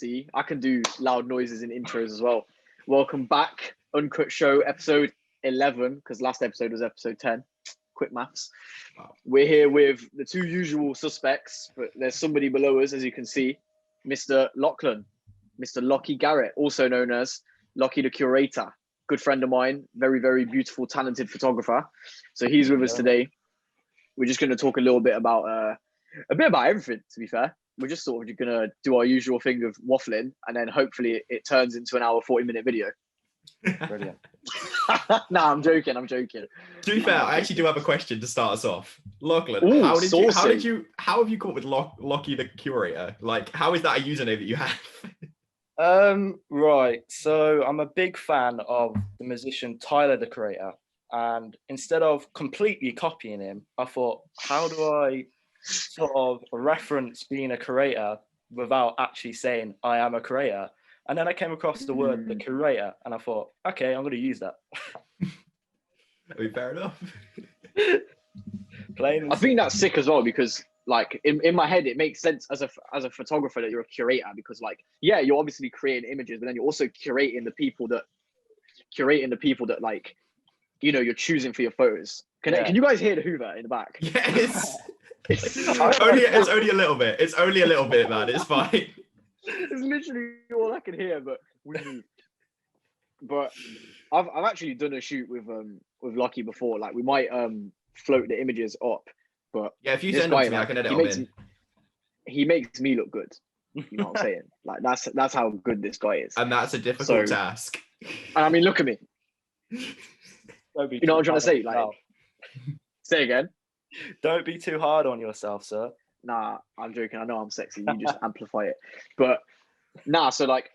See, I can do loud noises in intros as well. Welcome back, Uncut Show, episode 11, because last episode was episode 10. Quick maths. Wow. We're here with the two usual suspects, but there's somebody below us, as you can see, Mr. Lachlan, Mr. Lachie Garrett, also known as Lachie The Curator. Good friend of mine, very, very beautiful, talented photographer. So he's with us today. We're just going to talk a little bit about everything, to be fair. We're just sort of going to do our usual thing of waffling, and then hopefully it turns into an hour, 40-minute video. Brilliant. Nah, I'm joking. To be fair, I actually do have a question to start us off. Lachlan, Ooh, how have you come up with Lachie The Curator? Like, how is that a username that you have? Right. So I'm a big fan of the musician Tyler, the Creator. And instead of completely copying him, I thought, how do I sort of reference being a creator without actually saying I am a creator? And then I came across the word the curator, and I thought, okay, I'm going to use that. I mean, fair enough. I think that's sick as well, because like in my head, it makes sense as a photographer that you're a curator, because like, yeah, you're obviously creating images, but then you're also curating the people that like, you know, you're choosing for your photos. Can you guys hear the Hoover in the back? Yes. It's only a little bit. It's only a little bit, man. It's fine. It's literally all I can hear, but we moved. But I've actually done a shoot with Lachie before. Like, we might float the images up, but yeah, if you send them to me, I can edit them in. He makes me look good. You know what I'm saying? Like, that's how good this guy is. And that's a difficult task. And I mean, look at me. You know what I'm trying to say? Like, say again. Don't be too hard on yourself, sir. Nah, I'm joking. I know I'm sexy. You just amplify it. But nah, so like,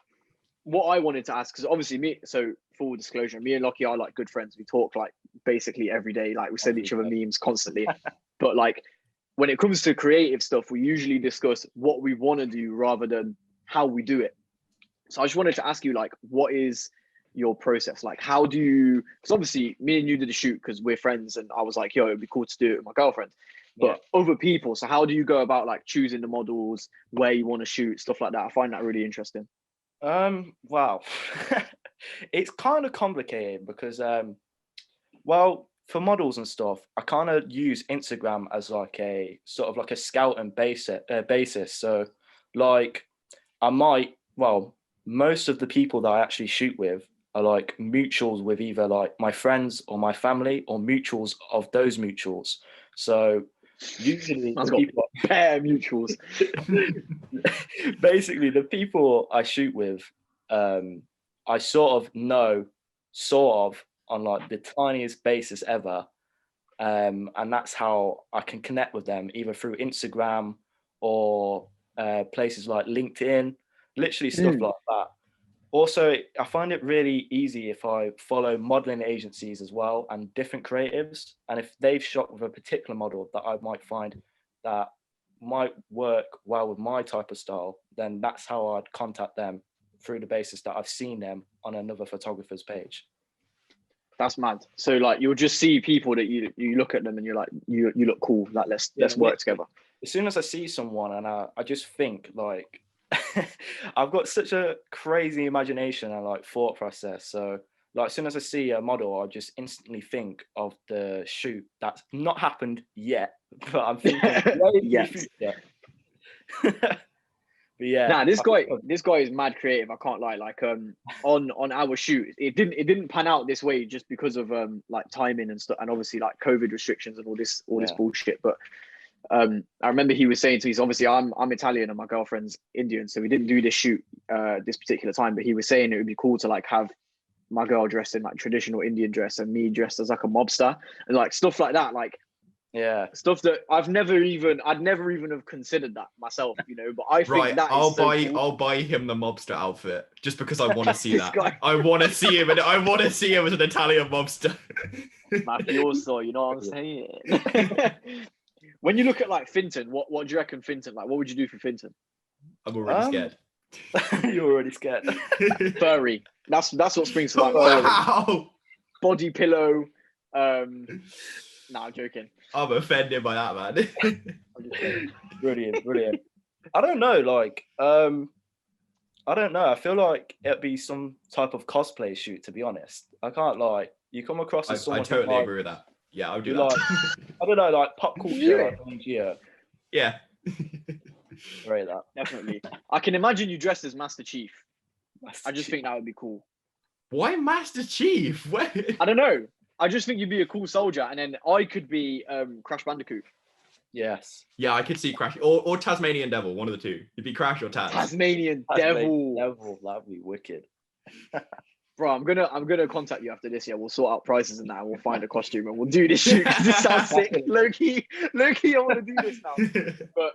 what I wanted to ask, because obviously so full disclosure, me and Lachie are like good friends. We talk like basically every day. Like, we send each other memes constantly. But like, when it comes to creative stuff, we usually discuss what we want to do rather than how we do it. So I just wanted to ask you, like, what is your process? Like, how do you, because obviously me and you did a shoot because we're friends, and I was like, yo, it'd be cool to do it with my girlfriend. But other people, so how do you go about like choosing the models, where you want to shoot, stuff like that? I find that really interesting. Wow. It's kind of complicated because well, for models and stuff, I kind of use Instagram as like a sort of like a scouting basis. So like, most of the people that I actually shoot with are like mutuals with either like my friends or my family, or mutuals of those mutuals. So usually pair mutuals. Basically, the people I shoot with, I sort of know on like the tiniest basis ever, and that's how I can connect with them, either through Instagram or places like LinkedIn, literally stuff like that. Also, I find it really easy if I follow modeling agencies as well, and different creatives. And if they've shot with a particular model that I might find that might work well with my type of style, then that's how I'd contact them, through the basis that I've seen them on another photographer's page. That's mad. So like, you'll just see people that you look at them and you're like, you look cool. Like, let's work together. As soon as I see someone, and I just think like, I've got such a crazy imagination and like thought process. So like, as soon as I see a model, I just instantly think of the shoot that's not happened yet, but I'm thinking yes. But yeah, nah, this guy is mad creative. I can't lie. Like, on our shoot, it didn't pan out this way just because of like timing and stuff, and obviously like COVID restrictions and all this bullshit. But I remember he was saying to me, obviously I'm Italian and my girlfriend's Indian, so we didn't do this shoot this particular time. But he was saying it would be cool to like have my girl dressed in like traditional Indian dress and me dressed as like a mobster, and like stuff like that. Like, yeah, stuff that I'd never even have considered that myself, you know. But I think that I'll buy him the mobster outfit just because I want to see that. Guy. I want to see him, and I want to see him as an Italian mobster. Mafioso, you know what I'm saying? When you look at like Finton, what do you reckon Finton? Like, what would you do for Finton? I'm already scared. You're already scared. Furry. That's what springs to mind. Wow. Body pillow. Nah, I'm joking. I'm offended by that, man. Brilliant. I don't know, like, I don't know. I feel like it'd be some type of cosplay shoot, to be honest. I can't lie. You come across as I someone totally who, like, agree with that. Yeah, I'll do who, that. like, I don't know, like pop culture, Yeah. like yeah, Yeah. rate that. Definitely. I can imagine you dressed as Master Chief. Master I just Chief. think that would be cool. Why Master Chief? Where? I don't know. I just think you'd be a cool soldier, and then I could be Crash Bandicoot. Yes. Yeah, I could see Crash or Tasmanian Devil, one of the two. It'd be Crash or Taz. Tasmanian Devil. Devil, that'd be wicked. Bro, I'm gonna contact you after this. Yeah, we'll sort out prices and that, and we'll find a costume and we'll do this shoot because it sounds sick. Low-key, I want to do this now. But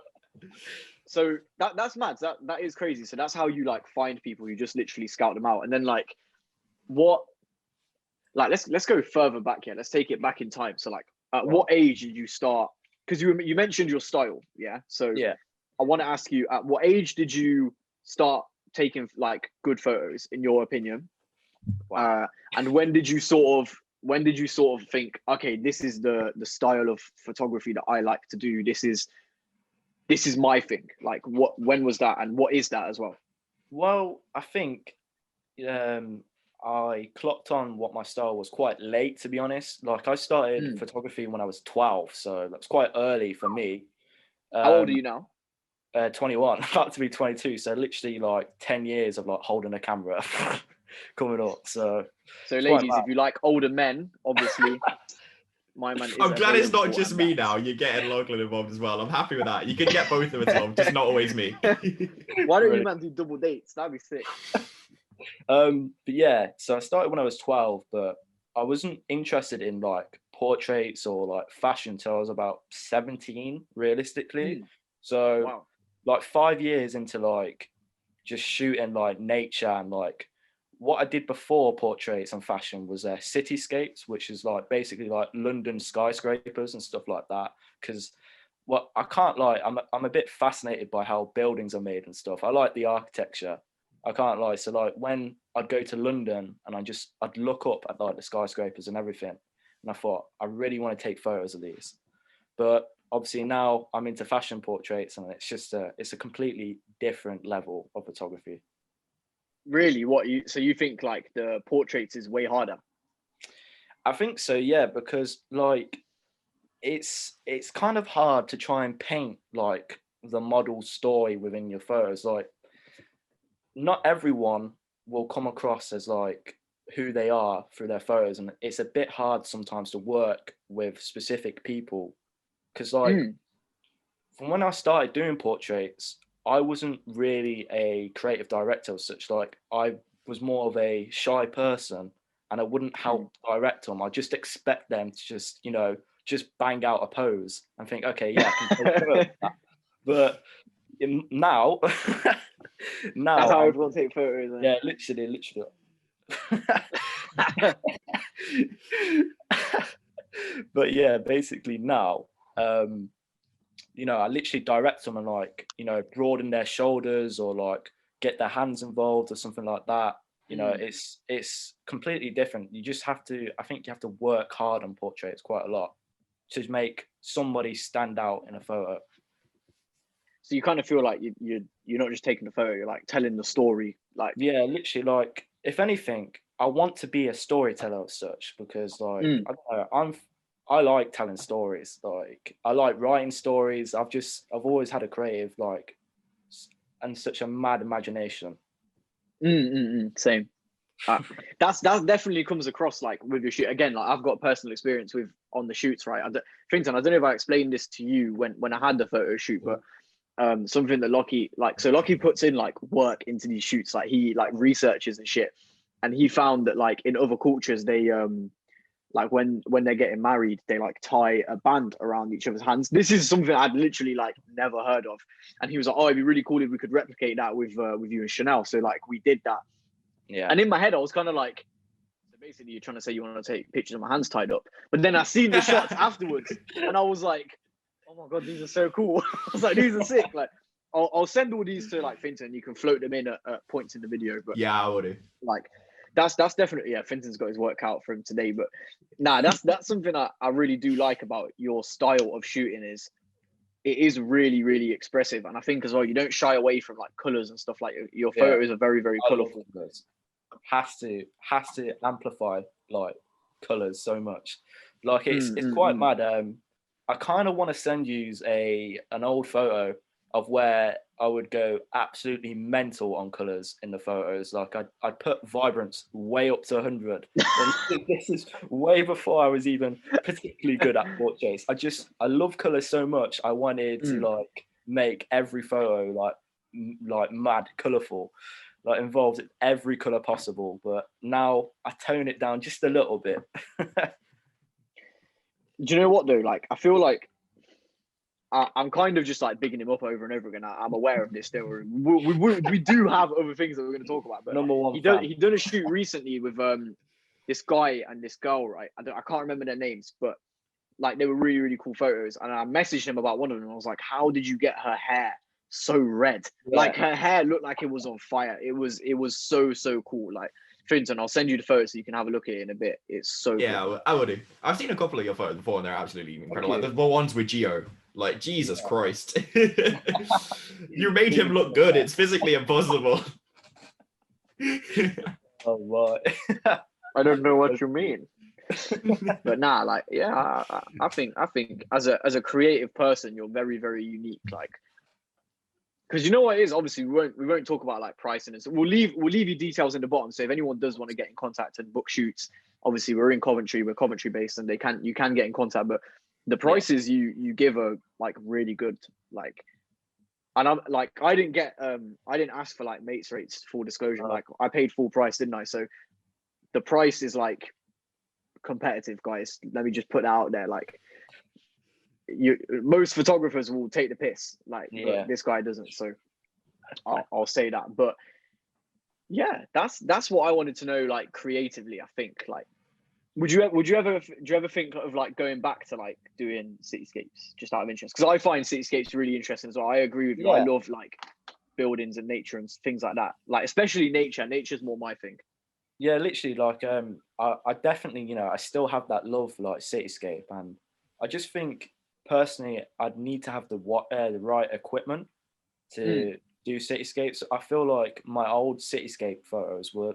so that's mad. That is crazy. So that's how you like find people. You just literally scout them out, and then like what? Like let's go further back here. Let's take it back in time. So like, at what age did you start? Because you mentioned your style, yeah. So Yeah. I want to ask you, at what age did you start taking like good photos, in your opinion? Wow. And when did you sort of think, okay, this is the style of photography that I like to do. This is my thing. Like when was that, and what is that as well? Well, I think I clocked on what my style was quite late, to be honest. Like I started photography when I was 12, so that's quite early for me. How old are you now? 21, about to be 22. So literally like 10 years of like holding a camera coming up. So ladies, if you like older men, obviously, my man is I'm glad it's not available just and me that's- now. You're getting Lachlan involved as well. I'm happy with that. You can get both of us involved, just not always me. Why don't you Really? man do double dates? That'd be sick. but yeah, so I started when I was 12, but I wasn't interested in like portraits or like fashion till I was about 17, realistically. So Wow. like 5 years into like just shooting like nature, and like what I did before portraits and fashion was cityscapes, which is like basically like London skyscrapers and stuff like that. Because what I can't lie, I'm a bit fascinated by how buildings are made and stuff. I like the architecture. I can't lie. So like when I'd go to London and I'd look up at like the skyscrapers and everything, and I thought I really want to take photos of these. But obviously now I'm into fashion portraits, and it's a completely different level of photography. Really? So you think like the portraits is way harder? I think so, yeah, because like it's kind of hard to try and paint like the model's story within your photos. Like not everyone will come across as like who they are through their photos, and it's a bit hard sometimes to work with specific people, because like from when I started doing portraits, I wasn't really a creative director as such. Like I was more of a shy person, and I wouldn't help direct them. I just expect them to just bang out a pose and think, okay, yeah, I can take photos of that. But now That's how everyone take photos. Then. yeah, literally. But yeah, basically now, I literally direct them and like, broaden their shoulders or like get their hands involved or something like that. It's completely different. I think you have to work hard on portraits quite a lot to make somebody stand out in a photo. So you kind of feel like you're not just taking the photo, you're like telling the story. Like Yeah, literally, like if anything, I want to be a storyteller as such, because like I don't know, I like telling stories. Like I like writing stories. I've always had a creative and such a mad imagination. Same. That definitely comes across like with your shoot. Again, like I've got personal experience with on the shoots, right? Finton, I don't know if I explained this to you when I had the photo shoot, but something that Lachie puts in like work into these shoots. Like he like researches and shit, and he found that like in other cultures they like when they're getting married, they like tie a band around each other's hands. This is something I'd literally like never heard of. And he was like, oh, it'd be really cool if we could replicate that with you and Chanel. So like we did that. Yeah. And in my head, I was kind of like, so basically you're trying to say you want to take pictures of my hands tied up. But then I seen the shots afterwards and I was like, oh my God, these are so cool. I was like, these are sick. Like I'll send all these to like Finton. You can float them in at points in the video. But yeah, I would do. Like that's definitely, yeah, Finton's got his work out for him today. But nah, that's something I really do like about your style of shooting is it is really, really expressive. And I think as well, you don't shy away from like colors and stuff. Like your Yeah. photos are very, very I love colorful. colours. Has to amplify like colors so much. Like it's quite mad. I kind of want to send you an old photo of where I would go absolutely mental on colors in the photos. Like I'd put vibrance way up to 100. And this is way before I was even particularly good at portraits. I love colors so much. I wanted to like make every photo like mad colorful, like involved every color possible. But now I tone it down just a little bit. Do you know what though? Like, I feel like I'm kind of just like bigging him up over and over again. I'm aware of this. We do have other things that we're going to talk about. But Number one, he done a shoot recently with this guy and this girl, right? I can't remember their names, but like they were really, really cool photos. And I messaged him about one of them. I was like, "How did you get her hair so red? Yeah. Like her hair looked like it was on fire. It was so cool. Like, Finton, I'll send you the photo so you can have a look at it in a bit. It's so yeah, I will do. I've seen a couple of your photos before, and they're absolutely incredible. Like the ones with Gio. Like, Jesus Christ. You made him look good. It's physically impossible. Oh, right. I don't know what you mean. But nah, like, yeah, I think as a creative person, you're very, very unique. Like, because you know what it is, obviously we won't talk about like pricing and so we'll leave you details in the bottom. So if anyone does want to get in contact and book shoots, obviously we're Coventry based, and you can get in contact, but the prices you give are like really good. Like, and I'm like, I didn't ask for like mates rates, full disclosure. Like, I paid full price, didn't I? So the price is like competitive, guys. Let me just put that out there. Like, most photographers will take the piss, like, but this guy doesn't. So I'll say that. But yeah, that's what I wanted to know. Like, creatively, I think, like, do you ever think of like going back to like doing cityscapes just out of interest? Because I find cityscapes really interesting as well. I agree with you. I love like buildings and nature and things like that. Like, especially nature. Nature's more my thing. Yeah, literally, like I definitely, I still have that love for like cityscape, and I just think personally I'd need to have the right equipment to do cityscapes. I feel like my old cityscape photos were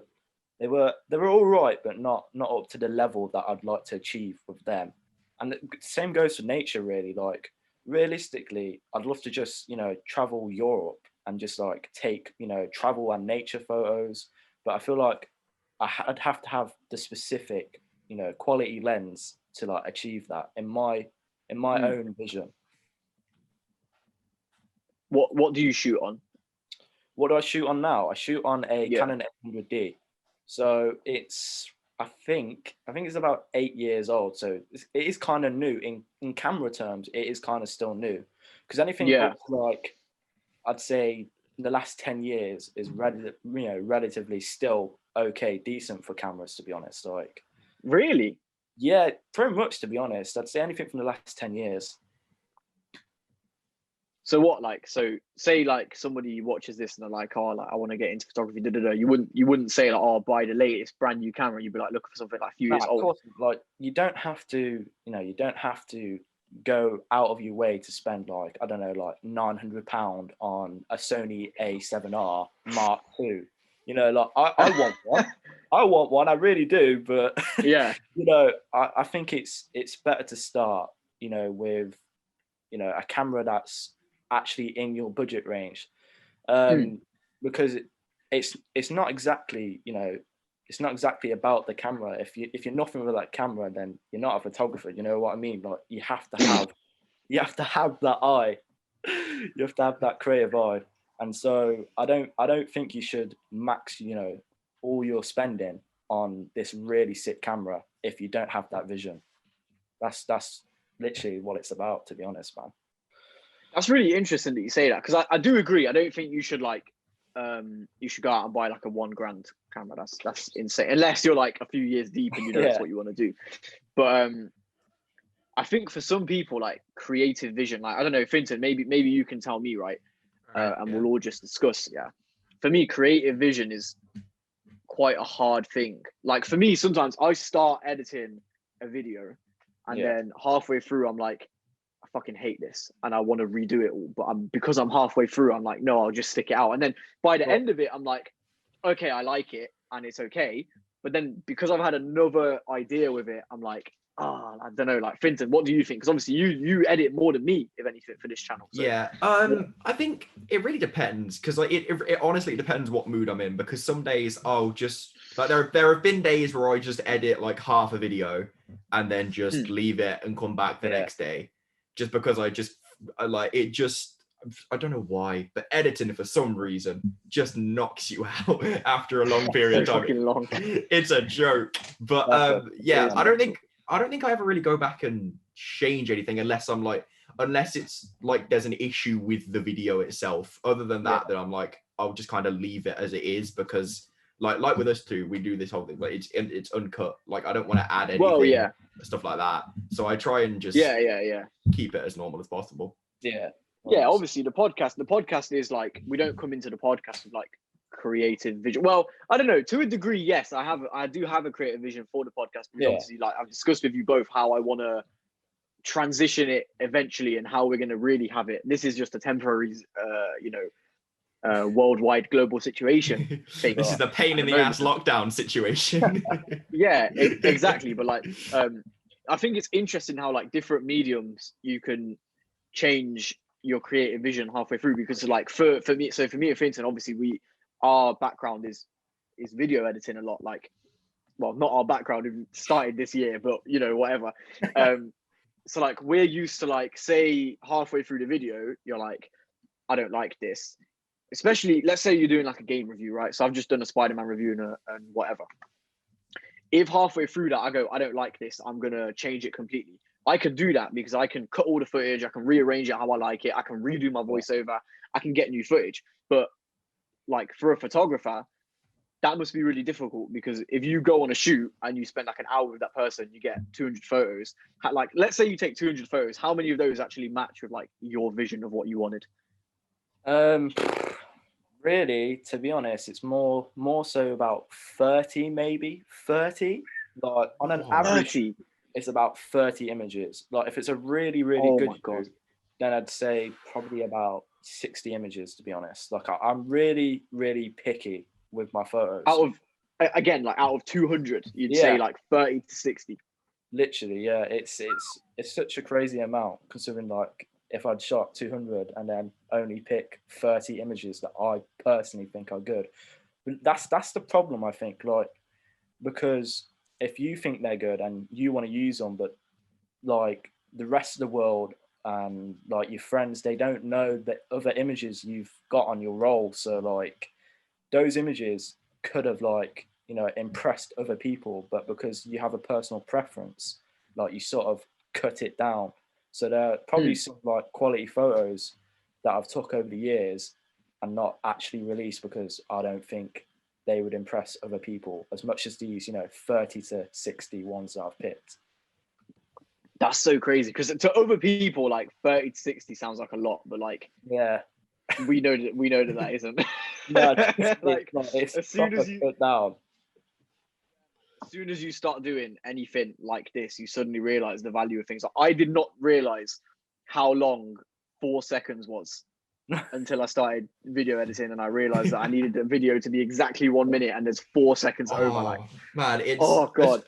all right, but not up to the level that I'd like to achieve with them. And the same goes for nature, really. Like, realistically, I'd love to just travel Europe and just like take travel and nature photos, but I feel like I'd have to have the specific quality lens to like achieve that in my own vision. What do you shoot on? What do I shoot on now? I shoot on a Canon 800D. So I think it's about 8 years old. So it is kind of new in camera terms. It is kind of still new, because anything like, I'd say the last 10 years is relatively still okay, decent for cameras, to be honest. Like, really? Yeah, pretty much, to be honest. I'd say anything from the last 10 years. So what, like, so say like somebody watches this and they're like, oh, like, I want to get into photography, you wouldn't say like, oh, buy the latest brand new camera. You'd be like looking for something like a few years old. Of course, like, you don't have to go out of your way to spend like, I don't know, like £900 on a Sony A7R Mark II. Like, I want one. I want one, I really do, but yeah, I think it's better to start, with a camera that's actually in your budget range, because it's not exactly it's not exactly about the camera. If you're nothing with that camera, then you're not a photographer. You know what I mean? Like, you have to have that eye. You have to have that creative eye. And so I don't think you should max all your spending on this really sick camera if you don't have that vision. That's literally what it's about, to be honest, man. That's really interesting that you say that, because I do agree. I don't think you should like you should go out and buy like a $1,000 camera. That's insane, unless you're like a few years deep and you know that's what you want to do. But I think for some people, like, creative vision, like, I don't know, Finton, maybe you can tell me, right? And we'll all just discuss. Yeah, for me, creative vision is quite a hard thing. Like, for me, sometimes I start editing a video and then halfway through I'm like, fucking hate this and I want to redo it all. But because I'm halfway through, I'm like, no, I'll just stick it out. And then by the end of it, I'm like, okay, I like it and it's okay. But then because I've had another idea with it, I'm like, I don't know, like Finton, what do you think? Because obviously you edit more than me, if anything, for this channel. So. Yeah, I think it really depends because like it honestly depends what mood I'm in, because some days I'll just like there have been days where I just edit like half a video and then just leave it and come back the next day, just because I don't know why, but editing for some reason just knocks you out after a long period of time. Fucking long. It's a joke, but I don't think I ever really go back and change anything unless it's like there's an issue with the video itself. Other than that, then I'm like, I'll just kind of leave it as it is, because like with us two, we do this whole thing, but it's uncut. Like I don't want to add anything, stuff like that. So I try and just keep it as normal as possible. Yeah. Yeah, obviously the podcast is like, we don't come into the podcast with like creative vision. Well, I don't know, to a degree, yes, I do have a creative vision for the podcast, because obviously like I've discussed with you both how I want to transition it eventually and how we're going to really have it. This is just a temporary worldwide global situation thing. This is the pain in the ass lockdown situation. Yeah, exactly. But like I think it's interesting how like different mediums you can change your creative vision halfway through, because like for me and Finton, obviously our background is video editing a lot. Like, well, not our background, we started this year, but you know, whatever. So like we're used to like, say halfway through the video you're like, I don't like this, especially let's say you're doing like a game review, right? So I've just done a Spider-Man review and whatever. If halfway through that I go, I don't like this, I'm gonna change it completely, I can do that because I can cut all the footage, I can rearrange it how I like it, I can redo my voiceover, I can get new footage. But like for a photographer, that must be really difficult, because if you go on a shoot and you spend like an hour with that person, you get 200 photos. Like, let's say you take 200 photos, how many of those actually match with like your vision of what you wanted? Really, to be honest, it's more so about 30, maybe 30. Like on an average, 30. It's about 30 images. Like if it's a really good shoot, then I'd say probably about 60 images, to be honest. Like I'm really picky with my photos. Out of 200, you'd say like 30 to 60. Literally, yeah. It's such a crazy amount, considering like if I'd shot 200 and then only pick 30 images that I personally think are good. But that's the problem, I think, like, because if you think they're good and you want to use them, but like the rest of the world and like your friends, they don't know the other images you've got on your roll. So like those images could have like, you know, impressed other people, but because you have a personal preference, like you sort of cut it down. So there are probably some like quality photos that I've took over the years and not actually released because I don't think they would impress other people as much as these, you know, 30 to 60 ones that I've picked. That's so crazy, because to other people, like 30 to 60 sounds like a lot, but like, yeah, we know that isn't. No, like it's as soon as you put down. As soon as you start doing anything like this, you suddenly realize the value of things. Like, I did not realize how long 4 seconds was until I started video editing, and I realized that I needed the video to be exactly 1 minute, and there's 4 seconds over. Like, man, it's god,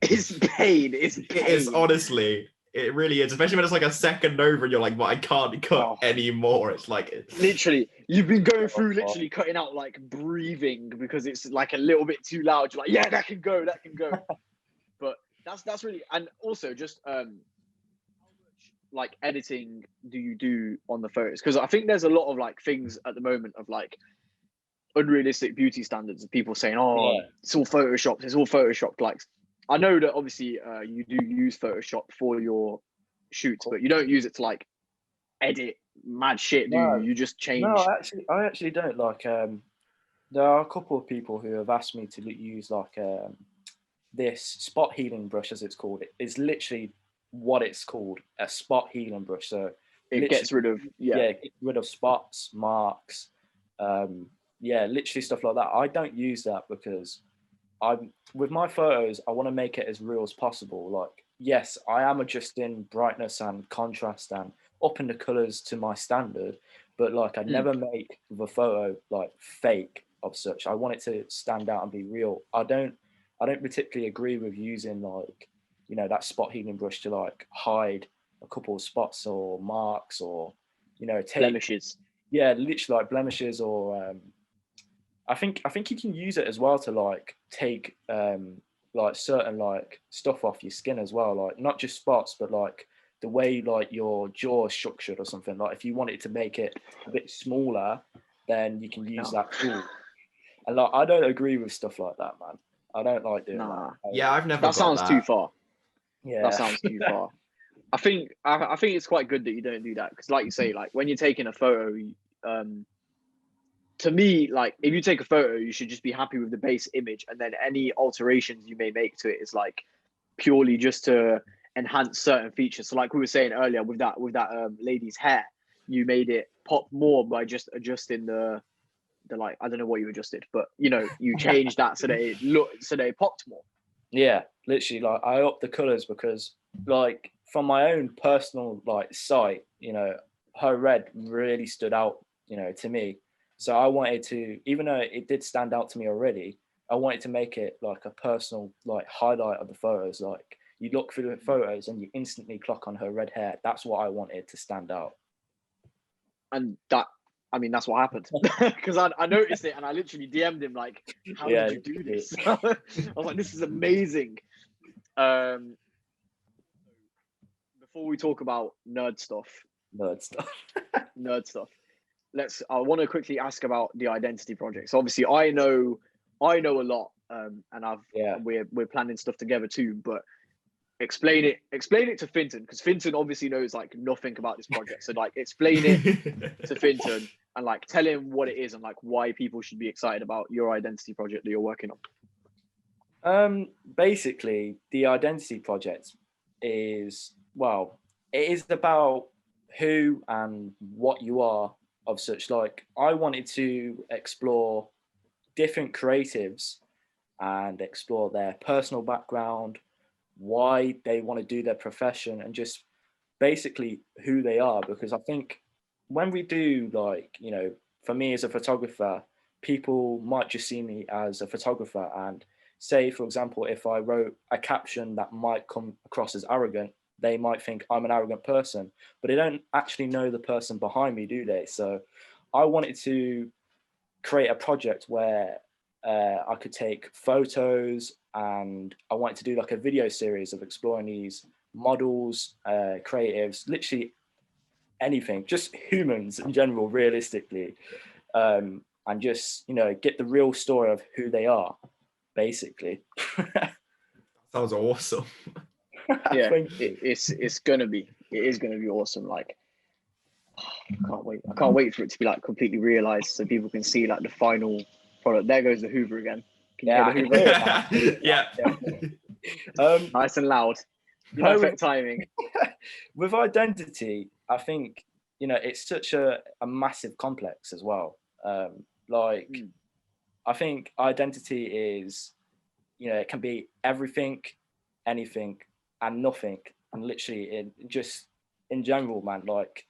it's pain. It is, honestly. It really is, especially when it's like a second over and you're like, well, I can't cut anymore. It's like literally, you've been going through literally cutting out like breathing because it's like a little bit too loud. You're like, yeah, that can go. But that's really, and also just how much like editing do you do on the photos? Because I think there's a lot of like things at the moment of like unrealistic beauty standards of people saying, it's all photoshopped. Like, I know that obviously you do use Photoshop for your shoots, but you don't use it to like edit mad shit, do you? You just change. No, I actually don't. Like, there are a couple of people who have asked me to use like this spot healing brush, as it's called. It's literally what it's called, a spot healing brush. So it gets rid of gets rid of spots, marks, literally stuff like that. I don't use that because with my photos, I want to make it as real as possible. Like, yes, I am adjusting brightness and contrast and upping the colors to my standard, but like I never make the photo like fake of such. I want it to stand out and be real. I don't particularly agree with using like, you know, that spot healing brush to like hide a couple of spots or marks or, you know, take blemishes. Yeah, literally like blemishes or I think you can use it as well to like take like certain like stuff off your skin as well, like not just spots, but like the way like your jaw is structured or something. Like if you wanted to make it a bit smaller, then you can use that tool. And like I don't agree with stuff like that, man. I don't like doing that. Yeah, I've never. That sounds too far. Yeah, that sounds too far. I think it's quite good that you don't do that because, like you say, like when you're taking a photo, to me, like if you take a photo, you should just be happy with the base image, and then any alterations you may make to it is like purely just to enhance certain features. So, like we were saying earlier, with that lady's hair, you made it pop more by just adjusting the like, I don't know what you adjusted, but you know, you changed that so that it popped more. Yeah, literally, like I upped the colors because, like, from my own personal like sight, you know, her red really stood out, you know, to me. So I wanted to, even though it did stand out to me already, I wanted to make it like a personal like highlight of the photos. Like you look through the photos and you instantly clock on her red hair. That's what I wanted to stand out. And that, I mean, that's what happened because I noticed it and I literally DM'd him like, how did you do this? I was like, this is amazing. Before we talk about nerd stuff, I want to quickly ask about the identity project. So obviously I know a lot, and we're planning stuff together too, but explain it to Finton, because Finton obviously knows like nothing about this project. So like explain it to Finton and like tell him what it is and like why people should be excited about your identity project that you're working on. Basically the identity project is, well, it is about who and what you are of such. Like I wanted to explore different creatives and explore their personal background, why they want to do their profession, and just basically who they are. Because I think when we do, like, you know, for me as a photographer, people might just see me as a photographer and say, for example, if I wrote a caption that might come across as arrogant, they might think I'm an arrogant person, but they don't actually know the person behind me, do they? So I wanted to create a project where I could take photos, and I wanted to do like a video series of exploring these models, creatives, literally anything, just humans in general, realistically, and just, you know, get the real story of who they are, basically. Sounds awesome. Yeah, it is gonna be awesome. Like, I can't wait for it to be like completely realized so people can see like the final product. There goes the Hoover again. Can you hear the Hoover? Yeah. Nice and loud. Perfect timing. With identity, I think, you know, it's such a massive complex as well. I think identity is, you know, it can be everything, anything, and nothing, and literally just in general, man. Like,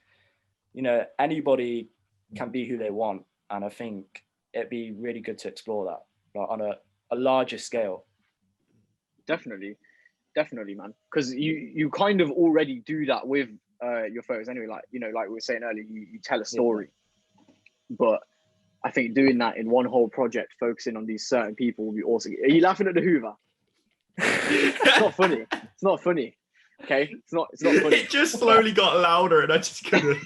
you know, anybody can be who they want, and I think it'd be really good to explore that, like, on a larger scale. Definitely, man. Because you kind of already do that with your photos anyway. Like, you know, like we were saying earlier, you tell a story, but I think doing that in one whole project, focusing on these certain people, will be awesome. Are you laughing at the Hoover? It's not funny. It's not funny. Okay, it's not funny. It just slowly got louder, and I just couldn't.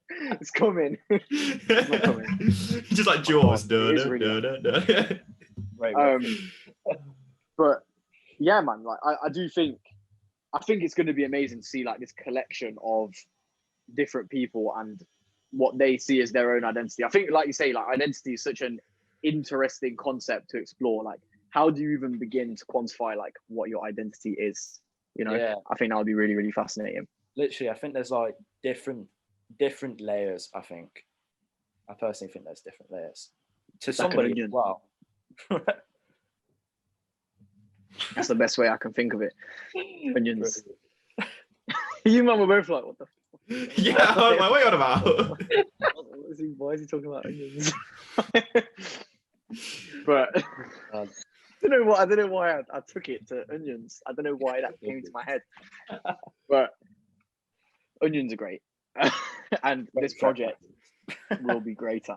It's coming. It's not coming. Just like Jaws. But yeah, man. Like I do think, it's going to be amazing to see like this collection of different people and what they see as their own identity. I think, like you say, like identity is such an interesting concept to explore. Like, how do you even begin to quantify like what your identity is? You know, I think that would be really, really fascinating. Literally, I think there's like different layers. I personally think there's different layers to somebody as well. That's the best way I can think of it. Onions. You man were both like, what the fuck? Yeah, I was like, what are you on about? Why is he talking about onions? But I don't know why I took it to onions. I don't know why that came to my head. But onions are great. And this project will be greater.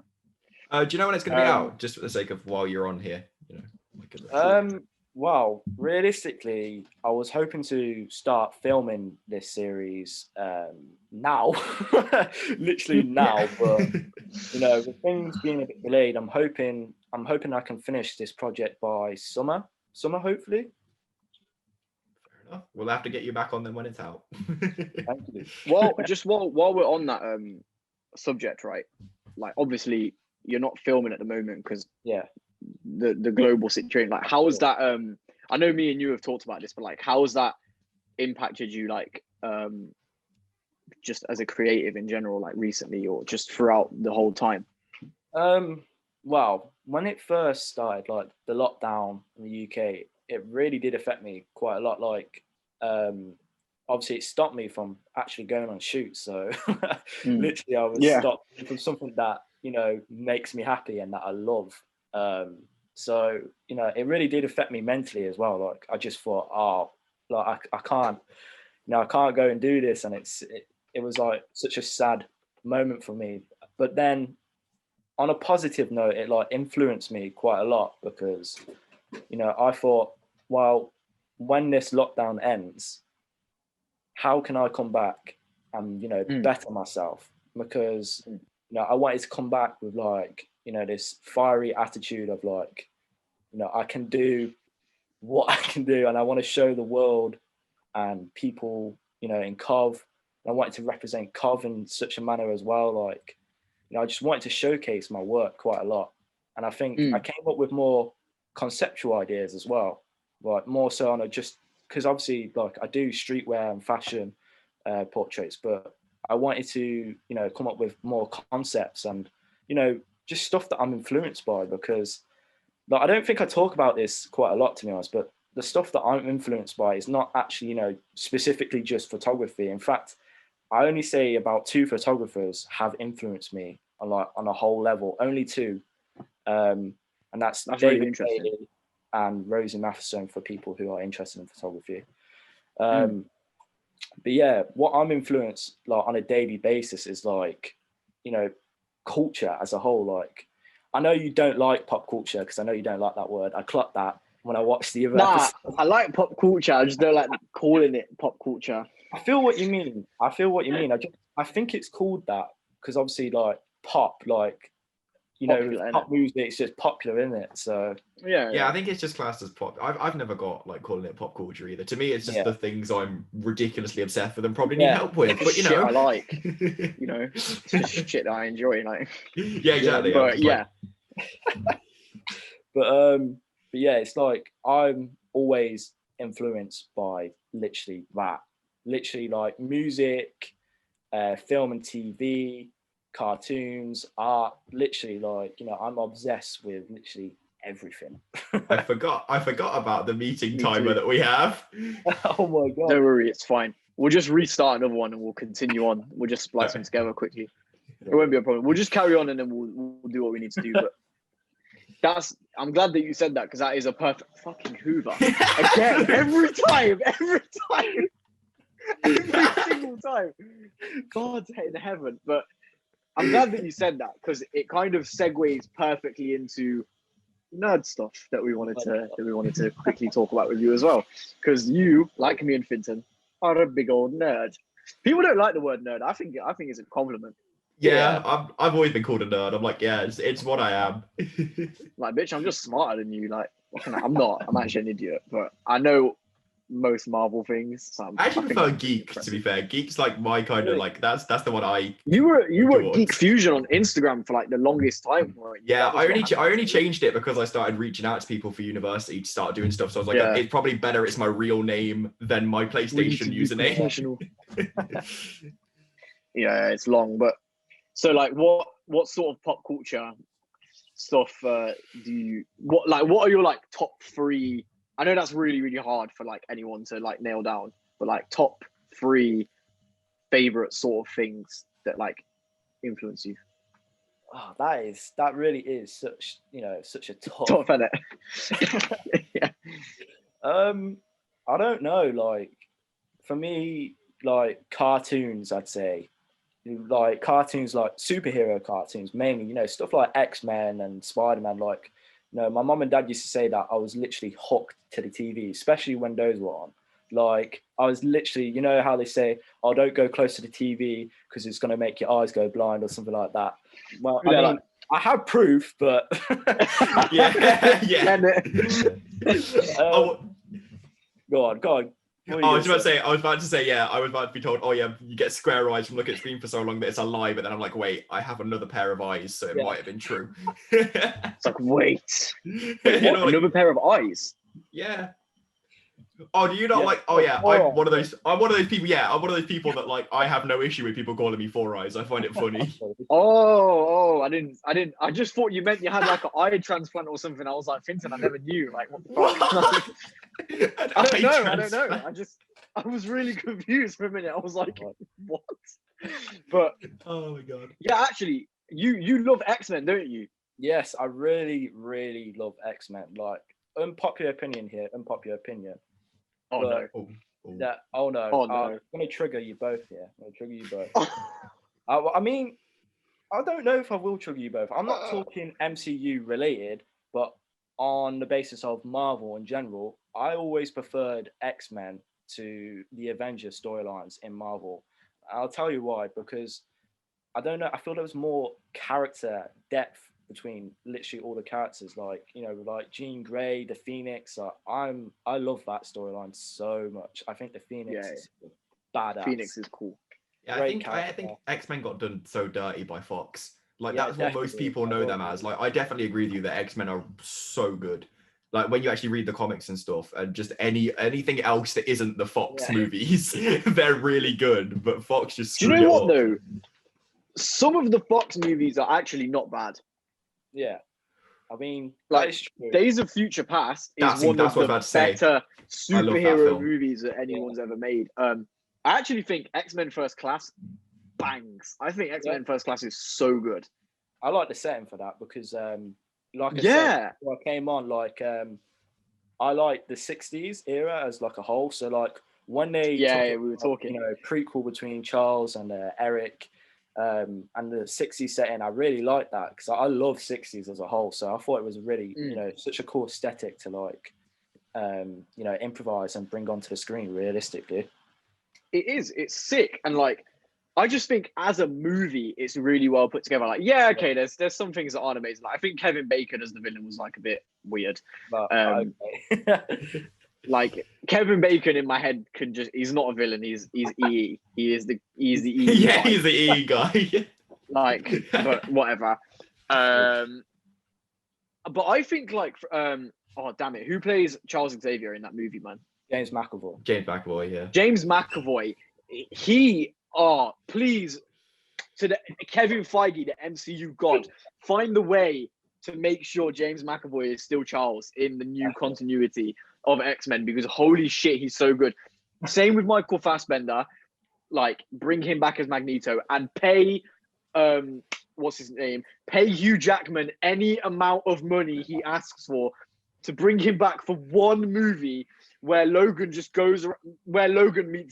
Do you know when it's going to be out? Just for the sake of while you're on here, you know. My goodness. Well, realistically, I was hoping to start filming this series now, literally now. But you know, with things being a bit delayed, I'm hoping I can finish this project by summer, hopefully. Fair enough. We'll have to get you back on then when it's out. Thank you. Well, just while we're on that subject, right? Like, obviously, you're not filming at the moment because the global situation. Like, how is that? I know me and you have talked about this, but like, how has that impacted you? Like, just as a creative in general, like recently or just throughout the whole time? Well, when it first started, like the lockdown in the UK, it really did affect me quite a lot. Like, obviously, it stopped me from actually going on shoots. So, literally, I was stopped from something that, you know, makes me happy and that I love. So, you know, it really did affect me mentally as well. Like, I just thought, like I can't go and do this, and it was like such a sad moment for me. But then, on a positive note, it like influenced me quite a lot because, you know, I thought, well, when this lockdown ends, how can I come back and, you know, better myself? Because, you know, I wanted to come back with like, you know, this fiery attitude of like, you know, I can do what I can do, and I want to show the world and people, you know, in Cov. I wanted to represent Cov in such a manner as well. Like, you know, I just wanted to showcase my work quite a lot. And I think I came up with more conceptual ideas as well, like more so on just because obviously, like, I do streetwear and fashion portraits, but I wanted to, you know, come up with more concepts and, you know, just stuff that I'm influenced by, because like, I don't think I talk about this quite a lot, to be honest, but the stuff that I'm influenced by is not actually, you know, specifically just photography. In fact, I only say about 2 photographers have influenced me on a whole level, only 2. And that's really David interesting. Bailey and Rosie Matheson for people who are interested in photography. But yeah, what I'm influenced like on a daily basis is like, you know, culture as a whole. Like, I know you don't like pop culture because I know you don't like that word. I clocked that when I watched the other episode. I like pop culture. I just don't like calling it pop culture. I feel what you mean. I think it's called that because obviously, like, pop, like, you Popular, know, pop music, it's just popular, isn't it? So yeah, I think it's just classed as pop. I've never got like calling it pop culture either. To me, it's just the things I'm ridiculously obsessed with and probably need help with. But you know, I like, you know, it's just shit that I enjoy. Like, yeah, exactly. But yeah, but yeah, it's like I'm always influenced by literally that, literally like music, film and TV, cartoons, art, literally, like, you know, I'm obsessed with literally everything. I forgot about the meeting timer that we have. Oh my god. Don't worry, it's fine. We'll just restart another one and we'll continue on. We'll just splice them together quickly. It won't be a problem. We'll just carry on and then we'll do what we need to do. But I'm glad that you said that, because that is a perfect fucking Hoover. Again, every single time. God's in heaven. But I'm glad that you said that, because it kind of segues perfectly into nerd stuff that we wanted to quickly talk about with you as well. Because you, like me and Finton, are a big old nerd. People don't like the word nerd. I think it's a compliment. Yeah, I've always been called a nerd. I'm like, yeah, it's what I am. Like, bitch, I'm just smarter than you. Like, I'm not. I'm actually an idiot, but I know most Marvel things. So I actually prefer geek, to be fair. Geek's like my kind of like that's the one I. You were Geek Fusion on Instagram for like the longest time. Right? Yeah, I only changed it because I started reaching out to people for university to start doing stuff. So I was like, it's probably better it's my real name than my PlayStation username. Yeah, it's long, but so like, what sort of pop culture stuff what are your like top 3 I know that's really, really hard for like anyone to like nail down, but like top 3 favorite sort of things that like influence you. Oh, that really is such a Top innit? Yeah. I don't know. Like for me, like cartoons, I'd say, like cartoons, like superhero cartoons, mainly. Stuff like X-Men and Spider-Man. Like, my mom and dad used to say that I was literally hooked to the TV, especially when those were on. Like I was literally, how they say, "Oh, don't go close to the TV because it's going to make your eyes go blind" or something like that. Well, I mean, I have proof, but yeah. Go on. I was about to say, I was about to be told, oh yeah, you get square eyes from looking at the screen for so long that it's a lie, but then I'm like, wait, I have another pair of eyes, so it might have been true. It's like, wait, another pair of eyes? Yeah. Oh, do you not like? Oh yeah, I'm one of those people. Yeah, I'm one of those people that like. I have no issue with people calling me Four Eyes. I find it funny. Oh, I didn't. I just thought you meant you had like an eye transplant or something. I was like, Vincent, I never knew. Like, what the fuck? I don't know. I was really confused for a minute. I was like, what? But oh my god. Yeah, actually, you love X-Men, don't you? Yes, I really, really love X-Men. Like, unpopular opinion. Oh no. Oh no. I'm gonna trigger you both here. I mean, I don't know if I will trigger you both. I'm not talking MCU related, but on the basis of Marvel in general, I always preferred X-Men to the Avengers storylines in Marvel. I'll tell you why, because I don't know, I feel there was more character depth between literally all the characters, like like Jean Grey, the Phoenix. I love that storyline so much. I think the Phoenix is badass. Phoenix is cool. Yeah, I think X-Men got done so dirty by Fox. Like that's what most people know them as. Like I definitely agree with you that X-Men are so good. Like when you actually read the comics and stuff, and just anything else that isn't the Fox movies, they're really good. But Fox just do you know what though? Some of the Fox movies are actually not bad. Yeah, I mean, like Days of Future Past is one of the better superhero movies that anyone's ever made. I actually think X-Men First Class bangs. I think X-Men First Class is so good. I like the setting for that because, like I said, when I came on, like I like the '60s era as like a whole. So like when they we were talking, prequel between Charles and Eric. And the '60s setting, I really like that because I love '60s as a whole. So I thought it was really, such a cool aesthetic to like, improvise and bring onto the screen realistically. It is. It's sick, and like, I just think as a movie, it's really well put together. Like, there's some things that aren't amazing. Like, I think Kevin Bacon as the villain was like a bit weird. But, like Kevin Bacon in my head he's not a villain, he's EE. He's the EE yeah, guy. he's the EE guy. Like, but whatever. But I think like oh damn it, who plays Charles Xavier in that movie, man? James McAvoy, yeah. James McAvoy, please, to the Kevin Feige, the MCU god, find the way to make sure James McAvoy is still Charles in the new continuity of X-Men, because holy shit, he's so good. Same with Michael Fassbender, like bring him back as Magneto and pay what's his name? Pay Hugh Jackman any amount of money he asks for to bring him back for one movie where Logan meets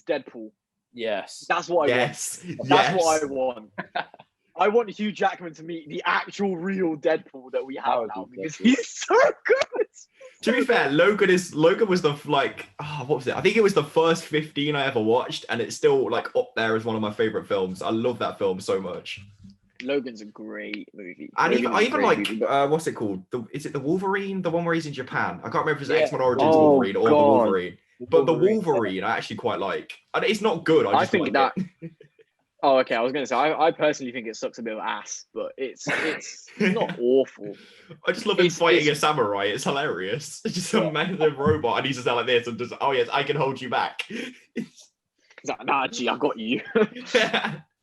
Deadpool. Yes. That's what I want. That's what I want. I want Hugh Jackman to meet the actual real Deadpool that we have now, because he's so good. To be fair, Logan was the what was it? I think it was the first 15 I ever watched, and it's still like up there as one of my favorite films. I love that film so much. Logan's a great movie. And I even like what's it called? Is it the Wolverine? The one where he's in Japan? I can't remember if it's X-Men Origins Wolverine or the Wolverine. But the Wolverine I actually quite like. It's not good. I think that. Oh, okay. I was going to say, I personally think it sucks a bit of ass, but it's not awful. I just love him fighting a samurai. It's hilarious. It's just a massive robot, and he's just like this, and just, oh yes, I can hold you back. Nah, gee, I got you.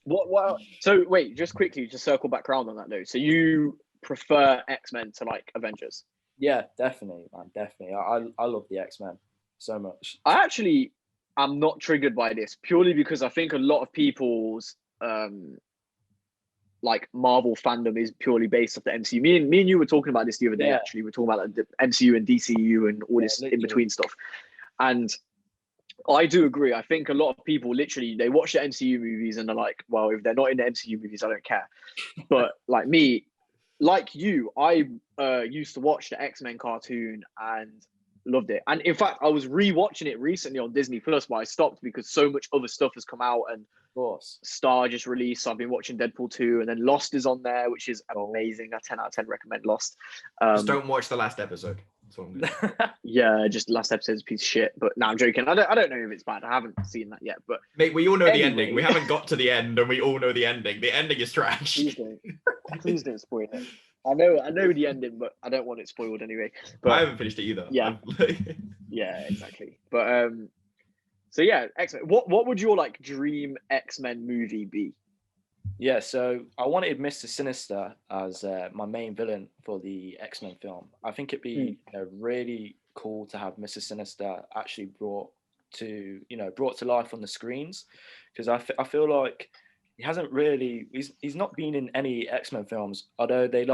What? So wait, just quickly, just circle back around on that though. So you prefer X-Men to like Avengers? Yeah, definitely, man, definitely. I love the X-Men so much. I actually am not triggered by this purely because I think a lot of people's like Marvel fandom is purely based off the MCU. Me and you were talking about this the other day. Yeah. Actually, we're talking about the MCU and DCU and all this in between stuff. And I do agree. I think a lot of people literally they watch the MCU movies and they're like, well, if they're not in the MCU movies, I don't care. But like me, like you, I used to watch the X-Men cartoon and loved it. And in fact, I was rewatching it recently on Disney Plus, but I stopped because so much other stuff has come out and Of course. Star just released. So I've been watching Deadpool 2 and then Lost is on there, which is amazing. I 10 out of 10 recommend Lost. Just don't watch the last episode. That's what I'm gonna Yeah, just last episode's a piece of shit. But no, I'm joking. I don't know if it's bad. I haven't seen that yet. But mate, we all know the Anyway. ending. We haven't got to the end, and we all know the ending. The ending is trash. please don't spoil it. I know the ending, but I don't want it spoiled anyway. But I haven't finished it either. Yeah. Yeah, exactly. But so yeah, X-Men. What would your like dream X-Men movie be? Yeah, so I wanted Mr. Sinister as my main villain for the X-Men film. I think it'd be really cool to have Mr. Sinister actually brought to life on the screens, because I feel like he hasn't really he's not been in any X-Men films, although they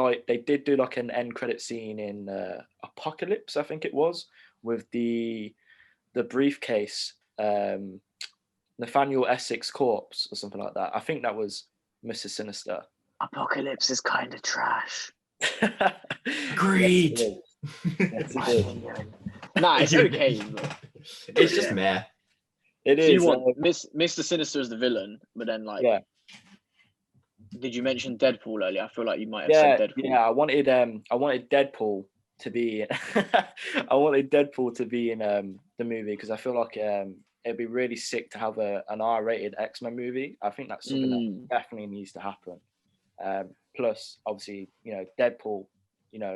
did do like an end credit scene in Apocalypse, I think it was, with the briefcase, Nathaniel Essex corpse or something like that. I think that was Mr. Sinister. Apocalypse is kind of trash. Agreed. Nah, it's okay. But It's just meh. It so is. you want Mr. Sinister as the villain, but then like, did you mention Deadpool earlier? I feel like you might have said Deadpool. Yeah, I wanted Deadpool to be I wanted Deadpool to be in the movie, because I feel like it'd be really sick to have an R-rated X-Men movie. I think that's something that definitely needs to happen. Plus, obviously, Deadpool,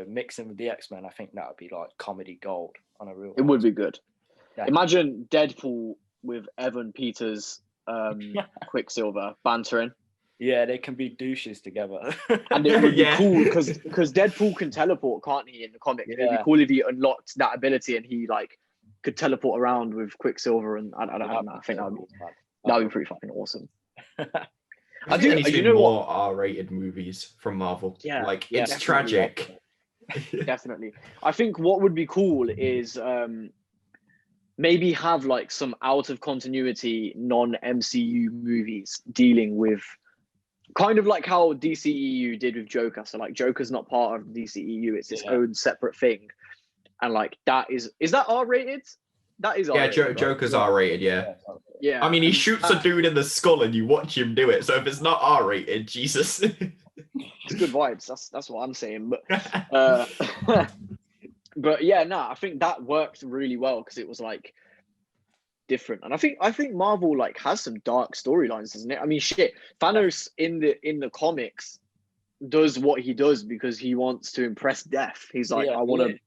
mixing with the X-Men, I think that would be like comedy gold on a real. It would be good. Definitely. Imagine Deadpool with Evan Peters, Quicksilver bantering. Yeah, they can be douches together. And it would be cool because Deadpool can teleport, can't he, in the comic? Yeah. It'd be cool if he unlocked that ability and he like could teleport around with Quicksilver, and I don't know. I think that'd be pretty fucking awesome. I do. You know more R-rated movies from Marvel. Yeah, like it's tragic. Definitely. I think what would be cool is maybe have like some out of continuity non-MCU movies dealing with kind of like how DCEU did with Joker. So like Joker's not part of DCEU, it's its own separate thing. And like that is that R-rated? That is R-rated. Yeah, Joker's R-rated, yeah. Yeah. I mean, he shoots a dude in the skull and you watch him do it. So if it's not R-rated, Jesus. It's good vibes. That's what I'm saying. But but yeah, I think that worked really well because it was like different. And I think Marvel like has some dark storylines, doesn't it? I mean, shit, Thanos in the comics does what he does because he wants to impress Death. He's like, I want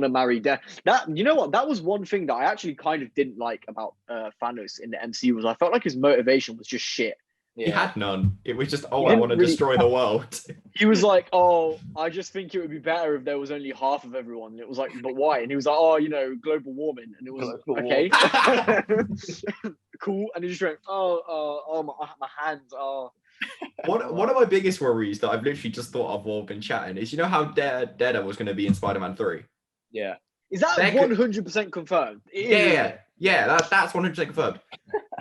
to marry Death. That, you know what, that was one thing that I actually kind of didn't like about Thanos in the MCU, was I felt like his motivation was just shit. He had none. It was just, I want to destroy the world. He was like, I just think it would be better if there was only half of everyone. And it was like, but why? And he was like, global warming. And it was okay. Cool. And he just went, my hands are. One of my biggest worries that I've literally just thought of while we've been chatting is, how Daredevil was going to be in Spider-Man 3. Yeah. Is that 100% confirmed? Yeah, that's 100% confirmed.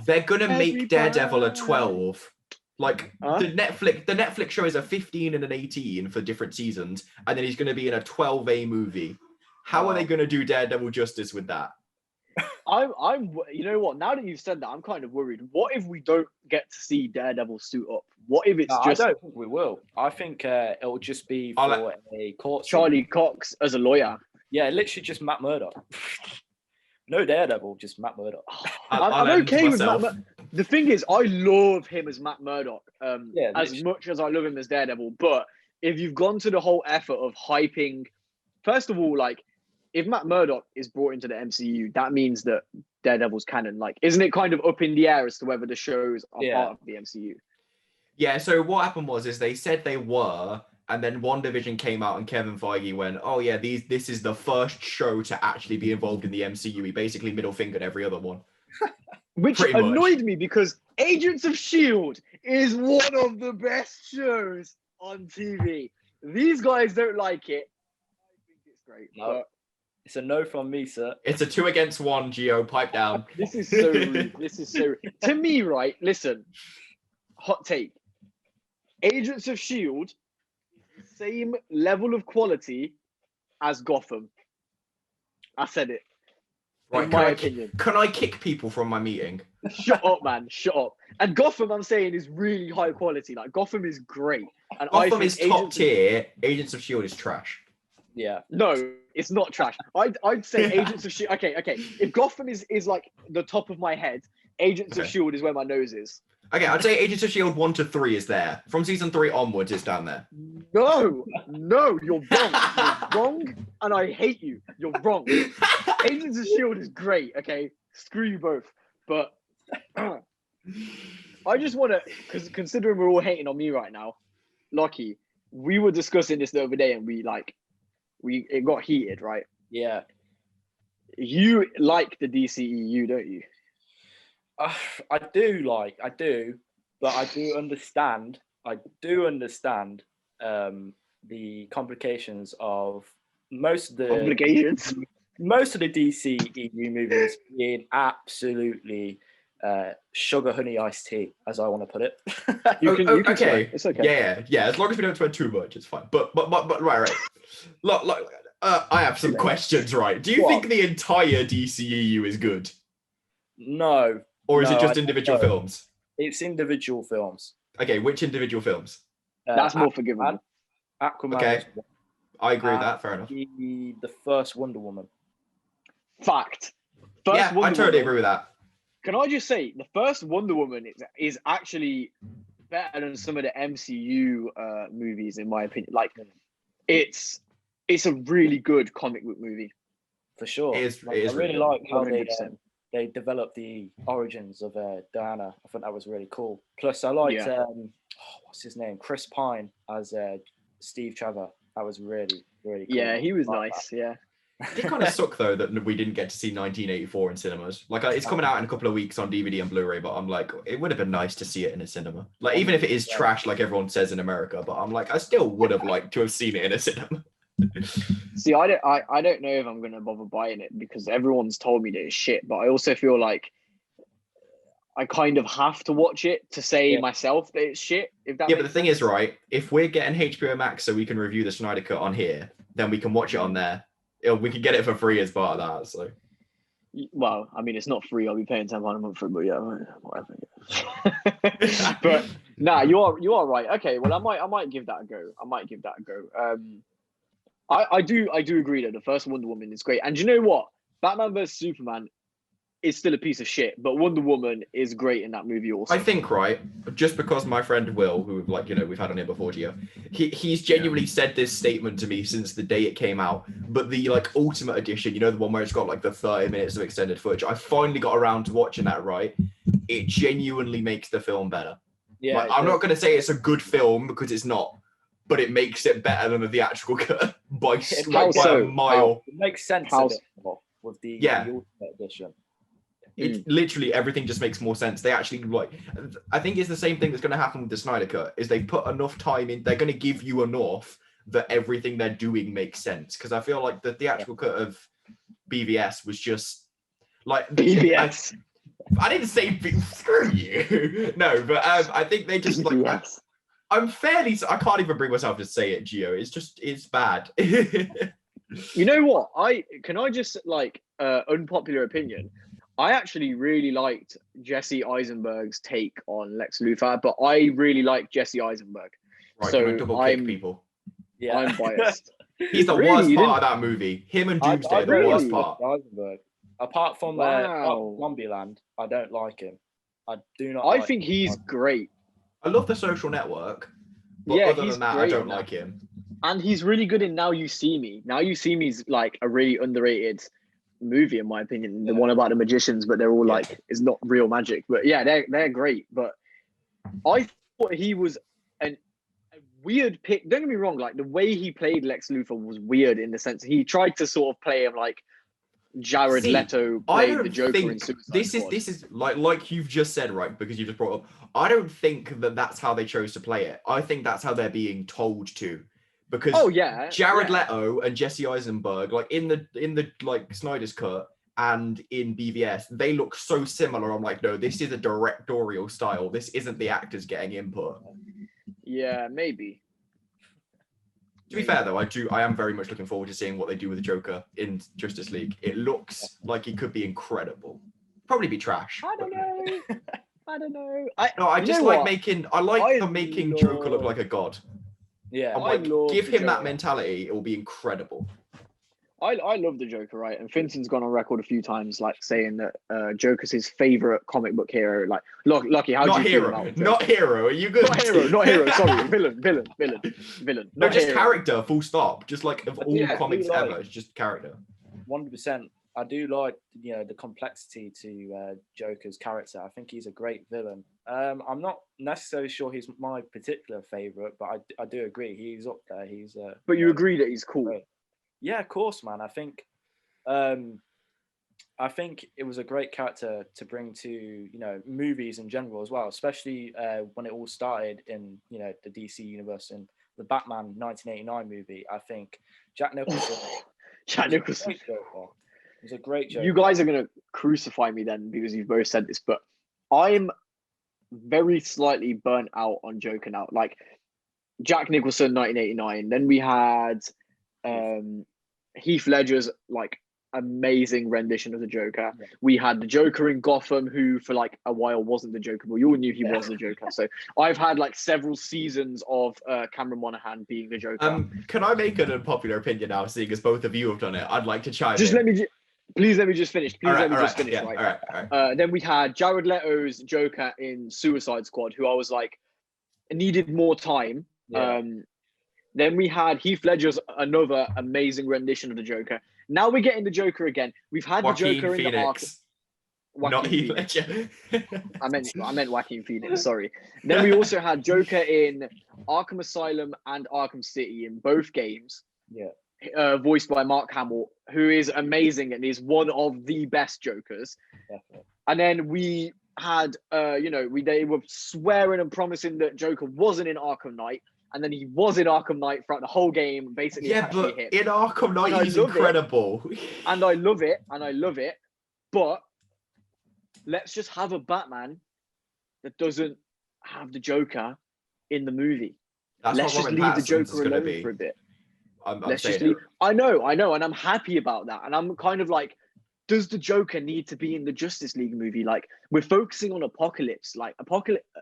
They're gonna make Daredevil a 12. Like the Netflix show is a 15 and an 18 for different seasons, and then he's gonna be in a 12A movie. How are they gonna do Daredevil justice with that? I'm you know what, now that you've said that, I'm kind of worried. What if we don't get to see Daredevil suit up? What if it's just... I don't think we will. I think it'll just be for a court Charlie Cox as a lawyer. Yeah, literally just Matt Murdock. No Daredevil, just Matt Murdock. I'm okay with Matt Murdock. The thing is, I love him as Matt Murdock as much as I love him as Daredevil. But if you've gone to the whole effort of hyping, first of all, like, if Matt Murdock is brought into the MCU, that means that Daredevil's canon. Like, isn't it kind of up in the air as to whether the shows are part of the MCU? Yeah, so what happened was they said they were, And then WandaVision came out and Kevin Feige went, oh yeah, this is the first show to actually be involved in the MCU. He basically middle fingered every other one. Which Pretty much. annoyed me because Agents of S.H.I.E.L.D. is one of the best shows on TV. These guys don't like it. I think it's great. No. It's a no from me, sir. It's a 2 against 1, Gio. Pipe down. This is so rude. This is so rude. To me, right? Listen, hot take. Agents of S.H.I.E.L.D. is the same level of quality as Gotham. I said it. Right, in my opinion. Can I kick people from my meeting? Shut up, man. Shut up. And Gotham, I'm saying, is really high quality. Like, Gotham is great. And Gotham is top tier. Agents of S.H.I.E.L.D. is trash. Yeah. No, it's not trash. I'd say Agents of S.H.I.E.L.D. Okay. If Gotham is like the top of my head, Agents of S.H.I.E.L.D. is where my nose is. Okay, I'd say Agents of S.H.I.E.L.D. 1 to 3 is there. From season 3 onwards, it's down there. No, you're wrong. You're wrong, and I hate you. You're wrong. Agents of S.H.I.E.L.D. is great, okay? Screw you both. But I just want to, because considering we're all hating on me right now, Lachie, we were discussing this the other day, and it got heated, right? Yeah. You like the DCEU, don't you? I do, but I do understand the complications of most of the DCEU movies being absolutely sugar honey iced tea, as I want to put it. You can okay. swear. It's okay. Yeah. As long as we don't swear too much, it's fine. But right. Look, I have some questions. Right? Do you think the entire DCEU is good? No. Or is it just individual films? It's individual films. Okay, which individual films? That's more forgivable. Aquaman. Okay, I agree with that. Fair enough. The first Wonder Woman. Fact. I totally agree with that. Can I just say, the first Wonder Woman is actually better than some of the MCU movies, in my opinion. Like, it's a really good comic book movie. For sure. It is I really like how they developed the origins of Diana. I thought that was really cool. Plus, I liked what's his name, Chris Pine as Steve Trevor. That was really, really cool. Yeah, he was nice. That. Yeah. It kind of sucked though that we didn't get to see 1984 in cinemas. Like, it's coming out in a couple of weeks on DVD and Blu-ray, but I'm like, it would have been nice to see it in a cinema. Like, even if it is trash, like everyone says in America, but I'm like, I still would have liked to have seen it in a cinema. See, I don't know if I'm gonna bother buying it because everyone's told me that it's shit, but I also feel like I kind of have to watch it to say myself that it's shit. But the thing is, right, if we're getting HBO Max so we can review the Snyder Cut on here, then we can watch it on there. We can get it for free as part of that. So, well, I mean, it's not free. I'll be paying £10 a month for it, but yeah, whatever. But nah, you are right. Okay, well, I might give that a go. I do agree that the first Wonder Woman is great. And you know what? Batman vs Superman is still a piece of shit, but Wonder Woman is great in that movie also. I think, right, just because my friend Will, who we've had on here before, Gio, he's genuinely said this statement to me since the day it came out. But the Ultimate Edition, the one where it's got the 30 minutes of extended footage, I finally got around to watching that, right? It genuinely makes the film better. Yeah, I'm not going to say it's a good film because it's not. But it makes it better than the theatrical cut by a mile. It makes sense with the Ultimate Edition. It literally everything just makes more sense. They actually I think it's the same thing that's going to happen with the Snyder Cut. Is they put enough time in. They're going to give you enough that everything they're doing makes sense. Because I feel like the theatrical cut of BVS was just like BVS. I didn't say screw you. No, but I think they just I can't even bring myself to say it, Gio. It's bad. You know what? I just unpopular opinion. I actually really liked Jesse Eisenberg's take on Lex Luthor, but I really like Jesse Eisenberg. Right, so I'm people. Yeah. I'm biased. He's the worst part of that movie. Him and Doomsday are the worst part. Eisenberg. Apart from Zombieland, I don't like him. I do not. I think he's great. I love The Social Network, but other than that, I don't like him. And he's really good in Now You See Me. Now You See Me is a really underrated movie, in my opinion. The one about the magicians, but they're all it's not real magic. But yeah, they're great. But I thought he was a weird pick. Don't get me wrong, like the way he played Lex Luthor was weird in the sense he tried to sort of play him like Jared Leto played the Joker in Suicide Squad. This is like you've just said, right? Because you just brought up. I don't think that that's how they chose to play it. I think that's how they're being told to. Because Jared Leto and Jesse Eisenberg, like in the like Snyder's cut and in BVS, they look so similar. I'm like, no, this is a directorial style. This isn't the actors getting input. Yeah, maybe. To be fair though, I am very much looking forward to seeing what they do with the Joker in Justice League. It looks like he could be incredible. Probably be trash. I don't know. I don't know. I just like making Joker look like a god. Yeah, I'm like, give him that mentality. It will be incredible. I love the Joker, right? And Finton's gone on record a few times, like saying that Joker's his favorite comic book hero. Like, Lachie, how do you feel about Joker? Not hero. Are you good? Not hero. Sorry, villain. No, just character. Full stop. Just like of all comics ever, it's just character. 100%. I do like the complexity to Joker's character. I think he's a great villain. I'm not necessarily sure he's my particular favorite, but I do agree he's up there. He's but you agree that he's cool. Great. Yeah, of course, man. I think it was a great character to bring to movies in general as well, especially when it all started in the DC universe and the Batman 1989 movie. I think Jack Nicholson. He's a great Joker. You guys are gonna crucify me then because you've both said this, but I'm very slightly burnt out on Joker now. Like Jack Nicholson 1989. Then we had Heath Ledger's like amazing rendition of the Joker. Yeah. We had the Joker in Gotham, who for like a while wasn't the Joker, but you all knew he was the Joker. So I've had like several seasons of Cameron Monaghan being the Joker. Can I make an unpopular opinion now, seeing as both of you have done it? I'd like to chime in. Please let me just finish. Right. All right. Then we had Jared Leto's Joker in Suicide Squad, who I was like needed more time. Yeah. Then we had Heath Ledger's another amazing rendition of the Joker. Now we're getting the Joker again. We've had Joaquin the Joker Phoenix. in the Arkham. Not Heath Ledger. I meant Joaquin Phoenix. Sorry. Then we also had Joker in Arkham Asylum and Arkham City in both games. Yeah. Voiced by Mark Hamill, who is amazing and is one of the best Jokers. Definitely. And then we had, they were swearing and promising that Joker wasn't in Arkham Knight. And then he was in Arkham Knight throughout the whole game, basically. Yeah, but in Arkham Knight, he's incredible. And I love it. But let's just have a Batman that doesn't have the Joker in the movie. Let's just leave the Joker alone for a bit. I know, and I'm happy about that. And I'm kind of like, does the Joker need to be in the Justice League movie? Like, we're focusing on Apocalypse. Like,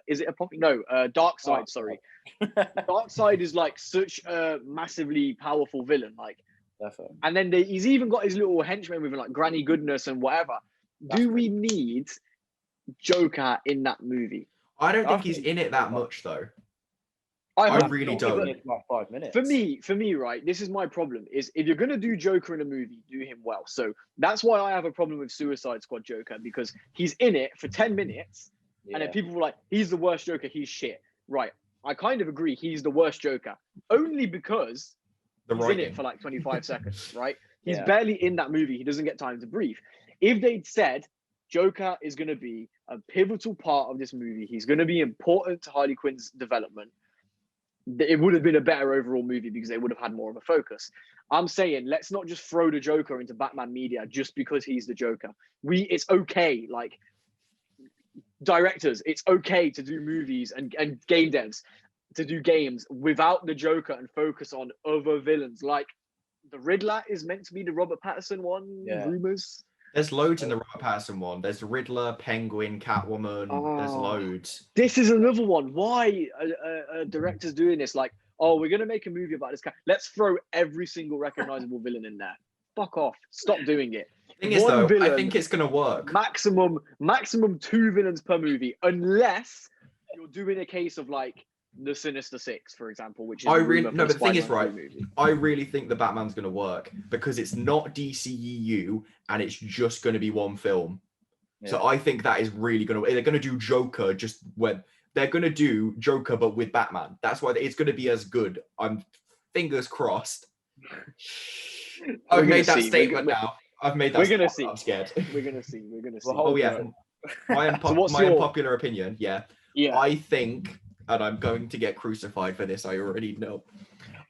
is it Apocalypse? No, Darkseid, sorry. Darkseid is like such a massively powerful villain. Like, definitely. And then he's even got his little henchmen with him, like Granny Goodness and whatever. Do we need Joker in that movie? I don't think he's in it that much, though. I really don't. Like 5 minutes. For me, right, this is my problem, is if you're going to do Joker in a movie, do him well. So that's why I have a problem with Suicide Squad Joker, because he's in it for 10 minutes, and then people were like, he's the worst Joker, he's shit. Right, I kind of agree, he's the worst Joker, only because he's in it for like 25 seconds, right? He's barely in that movie, he doesn't get time to breathe. If they'd said, Joker is going to be a pivotal part of this movie, he's going to be important to Harley Quinn's development, it would have been a better overall movie because they would have had more of a focus. I'm saying, let's not just throw the Joker into Batman media just because he's the Joker. It's okay, like directors, it's okay to do movies and game devs to do games without the Joker and focus on other villains. Like the Riddler is meant to be the Robert Pattinson one, rumors. There's loads in the Robert Pattinson one. There's Riddler, Penguin, Catwoman. There's loads. This is another one. Why are directors doing this? Like, we're going to make a movie about this guy. Let's throw every single recognizable villain in there. Fuck off. Stop doing it. Thing is, though, I think it's going to work. Maximum 2 villains per movie, unless you're doing a case of like the Sinister Six, for example, which is but the thing is, right, I really think the Batman's going to work because it's not DCEU and it's just going to be one film. So I think that is really going to, they're going to do Joker just when they're gonna do Joker but with Batman. That's why it's gonna be as good. I'm fingers crossed. I've made that statement now. I've made that. We're gonna see. I'm scared. We're gonna see. We're gonna see. Oh yeah. My unpopular opinion. Yeah. I think, and I'm going to get crucified for this. I already know.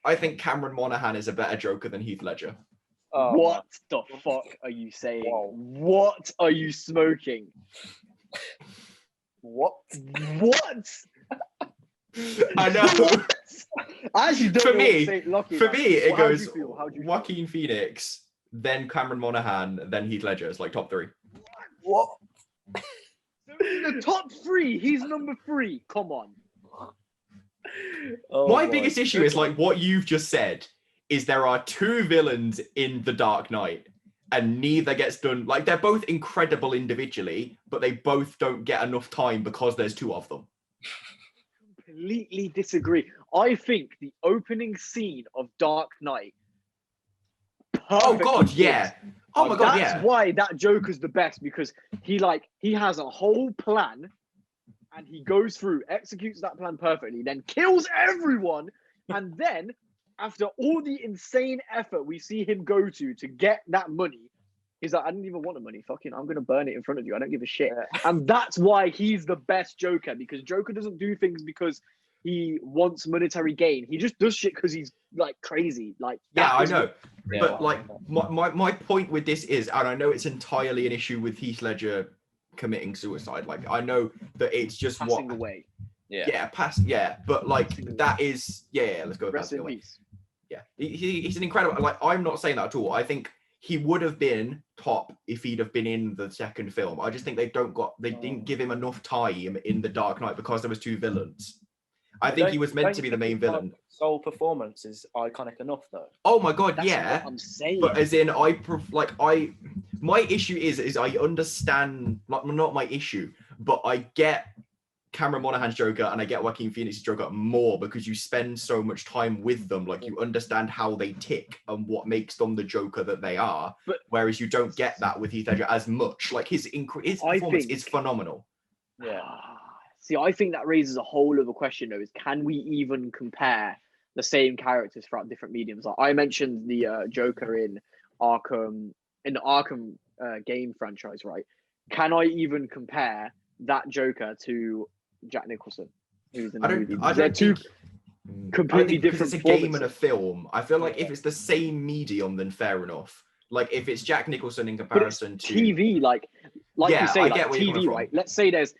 I think Cameron Monaghan is a better Joker than Heath Ledger. What the fuck are you saying? Whoa. What are you smoking? What? I know. I actually don't know what to say. Lucky, for me, it goes Joaquin Phoenix, then Cameron Monaghan, then Heath Ledger. It's like top 3. What? The top 3, he's number 3. Come on. My biggest issue is like what you've just said is there are 2 villains in The Dark Knight and neither gets done. Like they're both incredible individually, but they both don't get enough time because there's 2 of them. Completely disagree. I think the opening scene of Dark Knight. Oh God, yeah. Oh my God, that's why that Joker's the best, because he has a whole plan and he goes through, executes that plan perfectly, then kills everyone, and then after all the insane effort we see him go to get that money, he's like, I didn't even want the money. Fucking, I'm gonna burn it in front of you. I don't give a shit. And that's why he's the best Joker, because Joker doesn't do things because he wants monetary gain. He just does shit because he's like crazy. Like I know. But like my point with this is, and I know it's entirely an issue with Heath Ledger committing suicide. Like I know that it's just passing away. But like that is let's go. Rest in peace. Yeah, he's an incredible. Like I'm not saying that at all. I think he would have been top if he'd have been in the second film. I just think they didn't give him enough time in The Dark Knight because there was 2 villains. I think he was meant to be the main villain. Soul performance is iconic enough, though. Oh my God, That's what I'm saying. But as in, my issue is I understand, like, not my issue, but I get Cameron Monaghan's Joker and I get Joaquin Phoenix's Joker more because you spend so much time with them. Like, you understand how they tick and what makes them the Joker that they are. Whereas you don't get that with Heath Ledger as much. Like, his performance is phenomenal. Yeah. See, I think that raises a whole other question, though, is can we even compare the same characters throughout different mediums? Like I mentioned the Joker in the Arkham game franchise, right? Can I even compare that Joker to Jack Nicholson, who's in the movie? They're 2 completely different. It's a game and a film. I feel like if it's the same medium, then fair enough. Like if it's Jack Nicholson in comparison to TV, like you say, like TV, right? From. Let's say there's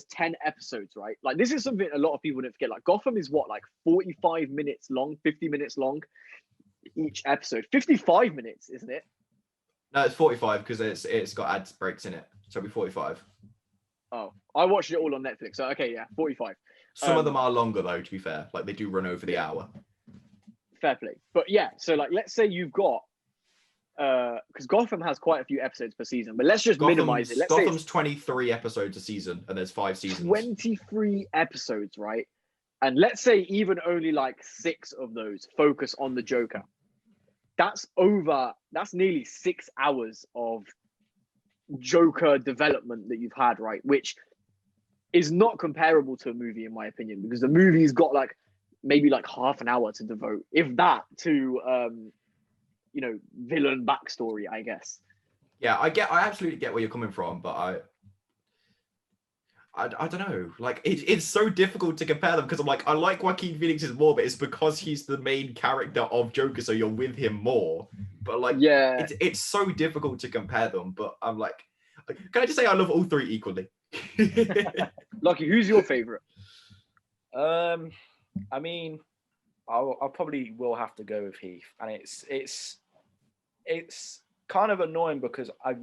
10 episodes, right? Like this is something a lot of people don't forget. Like Gotham is what, like 45 minutes long, 50 minutes long each episode. 55 minutes, isn't it? No, it's 45 because it's got ad breaks in it, so it'll be 45. Oh, I watched it all on Netflix. So okay, yeah, 45. Some of them are longer though, to be fair. Like they do run over the hour. Fair play. But yeah, so like let's say you've got because Gotham has quite a few episodes per season, but let's just minimize it. Gotham's 23 episodes a season, and there's 5 seasons. 23 episodes, right? And let's say even only like 6 of those focus on the Joker. That's nearly 6 hours of Joker development that you've had, right? Which is not comparable to a movie, in my opinion, because the movie's got like maybe like half an hour to devote, if that, to villain backstory, I guess. Yeah, I absolutely get where you're coming from, but I don't know. Like it's so difficult to compare them because I'm like, I like Joaquin Phoenix's more, but it's because he's the main character of Joker, so you're with him more. But like, yeah, it's so difficult to compare them. But I'm like, can I just say I love all 3 equally? Lucky, who's your favorite? I mean, I probably will have to go with Heath, and it's kind of annoying because I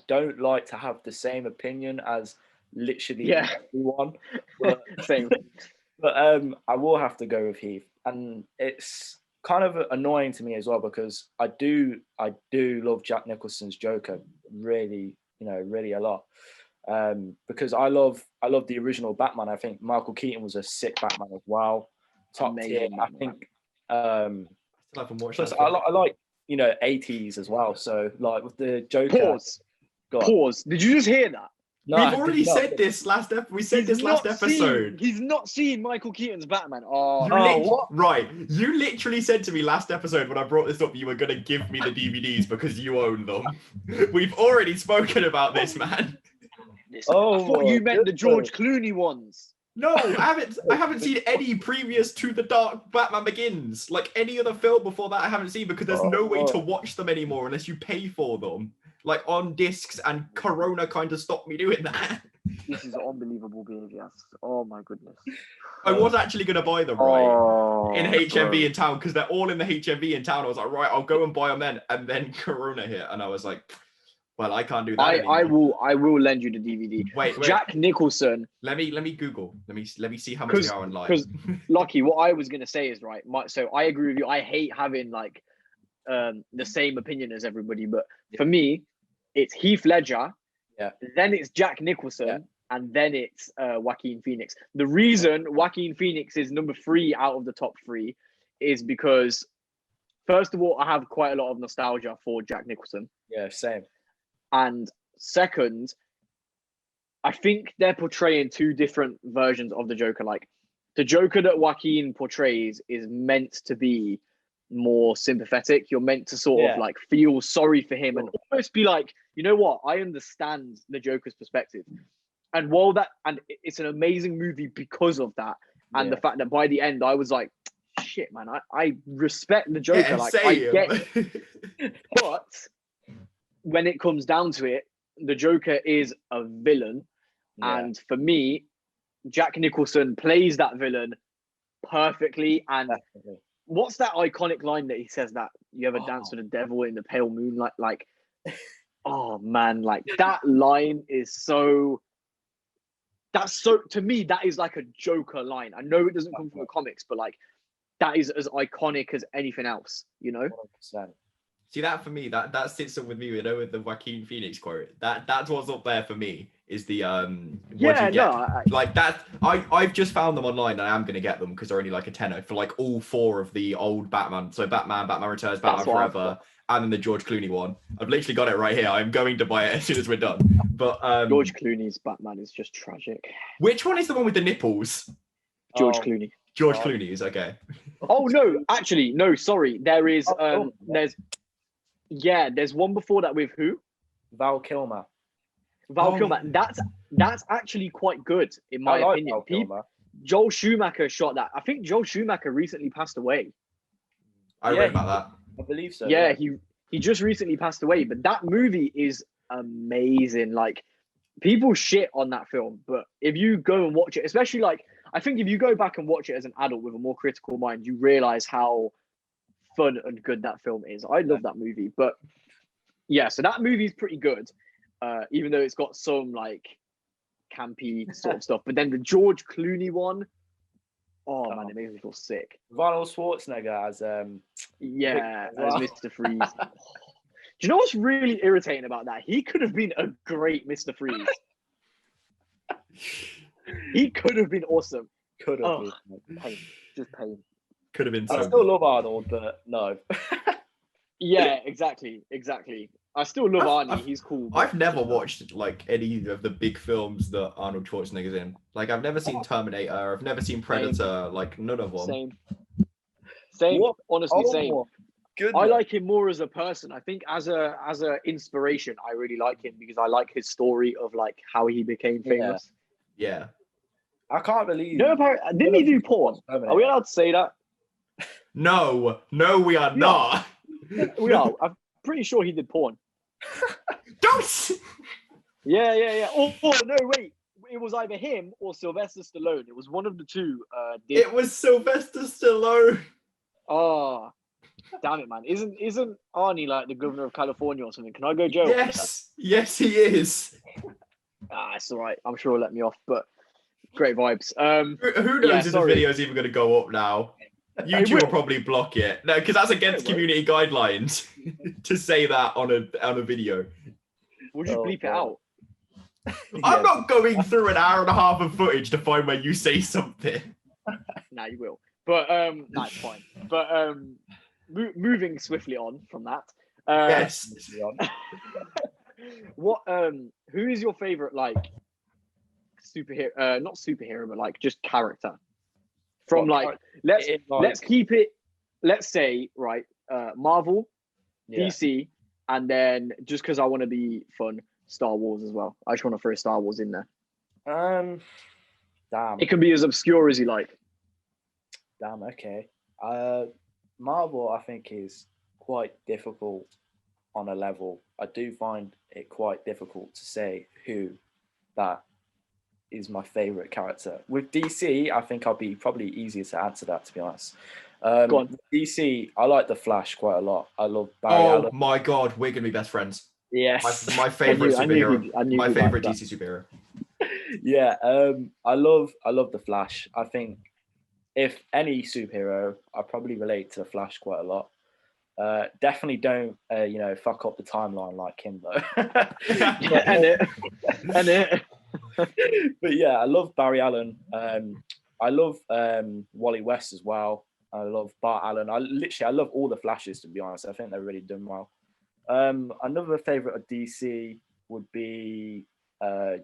don't like to have the same opinion as literally everyone. But, same. But I will have to go with Heath, and it's kind of annoying to me as well because I do love Jack Nicholson's Joker really a lot. Because I love the original Batman. I think Michael Keaton was a sick Batman as well. Top tier. I think. I like 80s as well. So like with the Joker. Pause. Did you just hear that? No, We've I did already not. said this last we said this last episode. He's not seen Michael Keaton's Batman. Oh, what? Right. You literally said to me last episode when I brought this up, you were gonna give me the DVDs because you own them. We've already spoken about this, man. I thought you meant the George Clooney ones. No, I haven't seen any previous to The Dark Batman Begins. Like any other film before that I haven't seen because there's no way to watch them anymore unless you pay for them. Like on discs, and Corona kind of stopped me doing that. This is unbelievable behavior. Oh my goodness. I was actually going to buy them, right? In HMV in town, because they're all in the HMV in town. I was like, right, I'll go and buy them then. And then Corona hit, and I was like, well, I can't do that anymore. I will lend you the DVD. Wait. Jack Nicholson. Let me Google. Let me see how much they are online. Because Lachie, what I was gonna say is right. So I agree with you. I hate having like the same opinion as everybody, but for me, it's Heath Ledger. Yeah. Then it's Jack Nicholson, and then it's Joaquin Phoenix. The reason Joaquin Phoenix is number 3 out of the top 3 is because, first of all, I have quite a lot of nostalgia for Jack Nicholson. Yeah, same. And second, I think they're portraying 2 different versions of the Joker. Like the Joker that Joaquin portrays is meant to be more sympathetic. You're meant to sort of like feel sorry for him and almost be like, you know what? I understand the Joker's perspective. And while it's an amazing movie because of that. And the fact that by the end, I was like, shit, man, I respect the Joker. Yeah, like I get it. But when it comes down to it, the Joker is a villain. Yeah. And for me, Jack Nicholson plays that villain perfectly. And what's that iconic line that he says that you ever dance with the devil in the pale moonlight? Like, oh man, like that line is so, to me, that is like a Joker line. I know it doesn't come from the comics, but like that is as iconic as anything else, you know? 100%. See, that for me, that sits up with me, you know, with the Joaquin Phoenix quote. That's what's up there for me, is the like that. I've just found them online, and I am gonna get them because they're only like a tenner for like all 4 of the old Batman. So Batman Returns, Batman Forever, and then the George Clooney one. I've literally got it right here. I'm going to buy it as soon as we're done. But George Clooney's Batman is just tragic. Which one is the one with the nipples? George Clooney. George Clooney is okay. Oh no, actually, no, sorry. There is there's one before that with who? Val Kilmer. Kilmer. That's actually quite good in my opinion. Joel Schumacher shot that. I think Joel Schumacher recently passed away. I read about that. I believe so. Yeah, he just recently passed away, but that movie is amazing. Like people shit on that film, but if you go and watch it, especially like I think if you go back and watch it as an adult with a more critical mind, you realize how fun and good that film is. I love that movie, but yeah, so that movie is pretty good, even though it's got some like campy sort of stuff. But then the George Clooney one, man, it makes me feel sick. Arnold Schwarzenegger as as Mr. Freeze. Do you know what's really irritating about that? He could have been a great Mr. Freeze. He could have been awesome. Could have been. Pain. Just pain. Could have been. I still love Arnold, but no. Yeah, exactly. I still love Arnie. He's cool. I've never watched like any of the big films that Arnold Schwarzenegger's in. Like I've never seen Terminator. I've never seen Predator. Like none of them. Same. Honestly, same. Goodness. I like him more as a person. I think as a inspiration, I really like him because I like his story of like how he became famous. Yeah. I can't believe. No, didn't he do porn? Are we allowed to say that? No, we are not. We are. I'm pretty sure he did porn. Don't. Yeah. Oh no, wait. It was either him or Sylvester Stallone. It was one of the two. It was Sylvester Stallone. Oh, damn it, man! Isn't Arnie like the governor of California or something? Can I go jail? Yes, he is. It's all right. I'm sure he'll let me off. But great vibes. Who knows if the video's even going to go up now? YouTube will probably block it. No, because that's against community guidelines to say that on a video. We'll just bleep it out. I'm not going through an hour and a half of footage to find where you say something. Nah, you will. But it's fine. But moving swiftly on from that. Yes. What who is your favorite like superhero? Not superhero, but like just character from What let's keep it. Let's say right, Marvel, yeah. DC, and then just because I want to be fun, Star Wars as well. I just want to throw Star Wars in there. Damn. It can be as obscure as you like. Damn. Okay. Marvel, I think, is quite difficult on a level. I do find it quite difficult to say who that is my favorite character. With DC, I think I'll be probably easier to answer that, to be honest. Go on. DC, I like the Flash quite a lot. I love Barry Allen. Oh my god, we're gonna be best friends. Yes. My favorite superhero. I knew My you'd favorite like DC superhero. Yeah. I love the Flash. I think if any superhero, I probably relate to the Flash quite a lot. Definitely don't fuck up the timeline like him though. and it. But yeah, I love Barry Allen. I love Wally West as well. I love Bart Allen. I love all the Flashes, to be honest. I think they're really done well. Another favorite of DC would be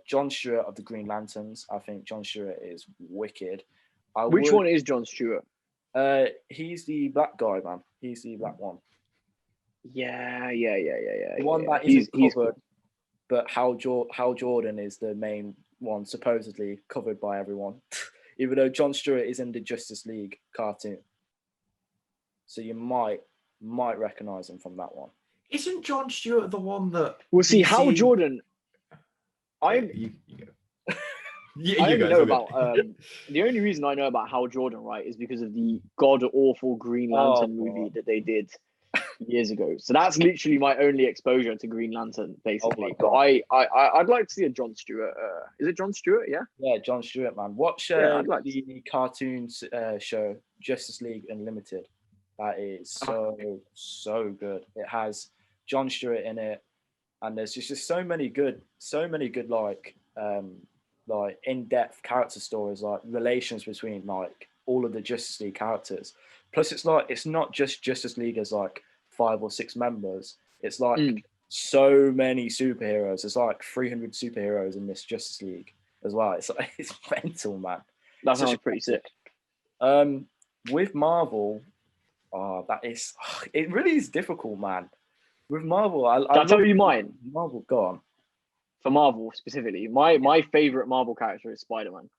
John Stewart of the Green Lanterns. I think John Stewart is wicked. Which one is John Stewart? He's the black guy, man. He's the black one. Yeah. The one that isn't covered, but Hal Jordan is the main one, supposedly covered by everyone. Even though John Stewart is in the Justice League cartoon. So you might recognize him from that one. Isn't John Stewart the one that? Well, see, DC... Hal Jordan. You go. I only know about the only reason I know about Hal Jordan, right, is because of the god awful Green Lantern movie that they did years ago. So that's literally my only exposure to Green Lantern, basically. But I'd like to see a John Stewart. Is it John Stewart? Yeah. Yeah, John Stewart, man. Watch the cartoon show Justice League Unlimited. That is so good. It has John Stewart in it, and there's just so many good like in-depth character stories, like relations between like all of the Justice League characters. Plus, it's not just Justice League as like 5 or 6 members. It's like so many superheroes. There's like 300 superheroes in this Justice League as well. It's like, it's mental, man. That sounds pretty sick. With Marvel, it really is difficult, man. With Marvel, I'll tell you mine. Marvel, go on. For Marvel specifically, my favorite Marvel character is Spider-Man.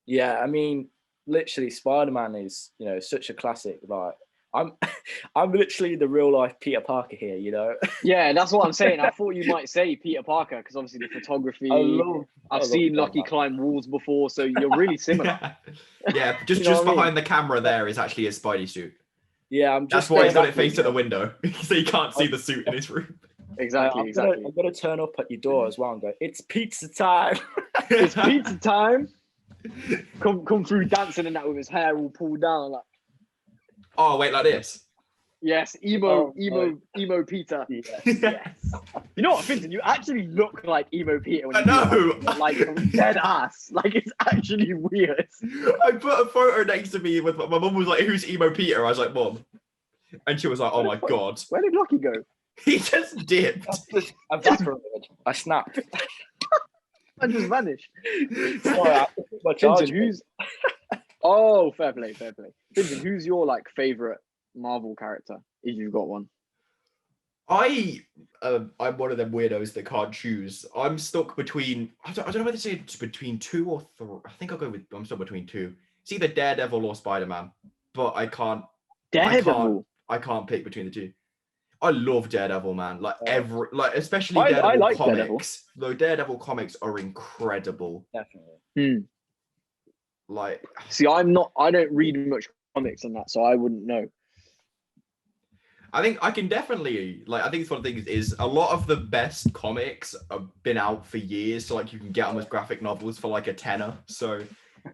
Yeah, I mean, literally, Spider-Man is such a classic. Like, I'm literally the real life Peter Parker here, Yeah, that's what I'm saying. I thought you might say Peter Parker because obviously the photography. I've seen Lucky climb walls before, so you're really similar. Yeah, just behind the camera there is actually his Spidey suit. Yeah, that's why he's got it facing the window, so you can't see the suit in his room. Exactly. I'm gonna turn up at your door as well and go, "It's pizza time!" It's pizza time. Come through dancing and that with his hair all pulled down, like. Oh wait, like this. Yes, emo Peter. Yes. You know what, Finton? You actually look like emo Peter. When I know. Like dead ass. Like it's actually weird. I put a photo next to me with my mum was like, "Who's emo Peter?" I was like, "Mom," and she was like, "Oh my god." Where did Lachie go? He just dipped. I've evaporated. I snapped. I just vanished. Sorry, Finton, who's? Oh, fair play. Finton, who's your like favorite Marvel character, if you've got one? I'm one of them weirdos that can't choose. I'm stuck between I don't know whether to say it's between 2 or 3. I think I'm stuck between 2. It's either Daredevil or Spider-Man, but I can't. Daredevil. I can't pick between the two. I love Daredevil, man. Especially Daredevil I like comics. Daredevil. The Daredevil comics are incredible. Definitely. Like, see, I don't read much comics and that, so I wouldn't know. I think I can definitely I think it's one of the things is a lot of the best comics have been out for years, so like you can get them as graphic novels for like a tenner. So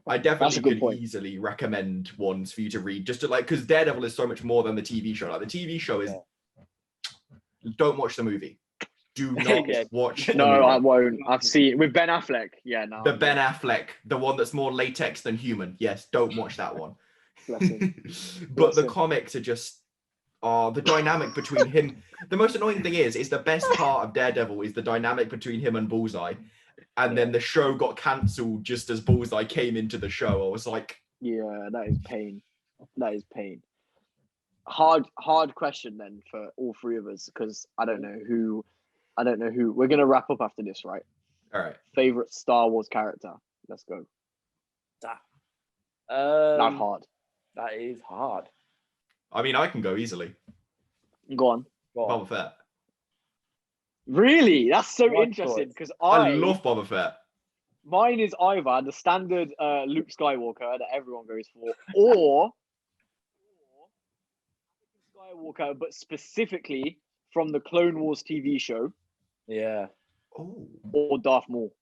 I definitely could easily recommend ones for you to read, just to because Daredevil is so much more than the TV show. Like the TV show is, don't watch the movie. Do not watch. No, I won't. I've seen with Ben Affleck. Yeah, no. Ben Affleck, the one that's more latex than human. Yes, don't watch that one. Bless him. But the comics are just. Oh, the dynamic between him. The most annoying thing is the best part of Daredevil is the dynamic between him and Bullseye. And then the show got cancelled just as Bullseye came into the show. I was like, yeah, that is pain. That is pain. Hard question then for all three of us, because I don't know who. We're gonna wrap up after this, right? all right. Favorite Star Wars character. Let's go. Not hard. That is hard. I mean, I can go easily. Go on. Boba Fett. Really? That's so My interesting, because I love Boba Fett. mine is either the standard Luke Skywalker that everyone goes for, or Skywalker, but specifically from the Clone Wars TV show, Yeah. Oh. or Darth Maul.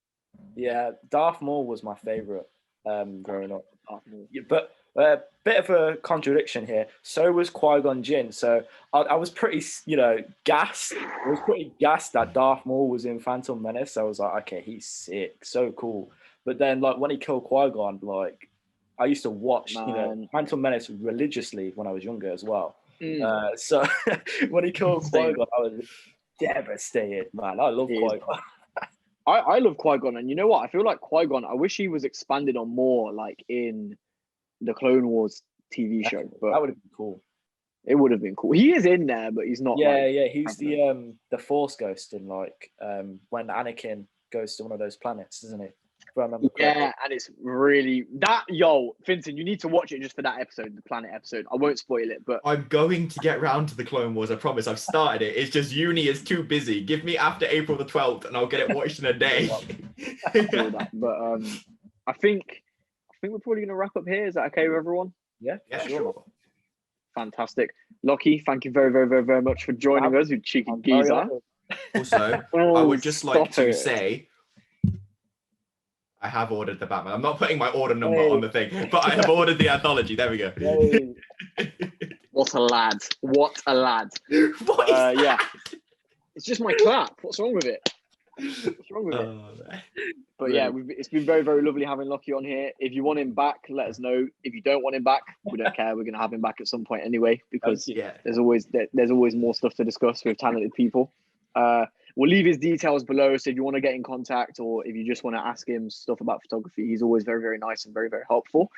Yeah. Darth Maul was my favorite growing up. Darth Maul. Yeah, but bit of a contradiction here. So was Qui-Gon Jinn. So I was pretty, gassed. I was pretty gassed that Darth Maul was in Phantom Menace. I was like, okay, he's sick, so cool. But then, like, when he killed Qui-Gon, like, I used to watch, Phantom Menace religiously when I was younger as well. So when he killed Qui-Gon, I was devastated, man. I love Qui-Gon. I love Qui-Gon, and you know what? I feel like Qui-Gon, I wish he was expanded on more, like in the Clone Wars TV show. But that would have been cool. It would have been cool. He is in there, but he's not. Yeah, he's the Force ghost in when Anakin goes to one of those planets, isn't he? If I remember correctly. Yeah, and it's really Vincent, you need to watch it just for that episode, the planet episode. I won't spoil it, but I'm going to get round to the Clone Wars. I promise. I've started it. It's just uni is too busy. Give me after April the 12th, and I'll get it watched in a day. But I think we're probably going to wrap up here. Is that okay with everyone? Yeah, sure. Fantastic. Lachie, thank you very, very, very, very much for joining us, you cheeky geezer. Also, I would just like to say, I have ordered the Batman. I'm not putting my order number on the thing, but I have ordered the anthology. There we go. What a lad. What a lad. What is that? Yeah. It's just my clap. What's wrong with it? What's wrong with it? But yeah, it's been very, very lovely having Lachie on here. If you want him back, let us know. If you don't want him back, we don't care. We're going to have him back at some point anyway, because there's always more stuff to discuss with talented people. We'll leave his details below, so if you want to get in contact, or if you just want to ask him stuff about photography, he's always very, very nice and very, very helpful.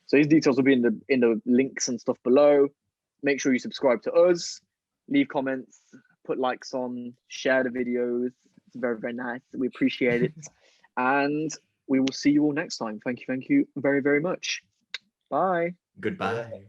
So his details will be in the links and stuff below. Make sure you subscribe to us, leave comments, put likes on, share the videos. It's very, very nice. We appreciate it. And we will see you all next time. Thank you very, very much. Bye. Goodbye.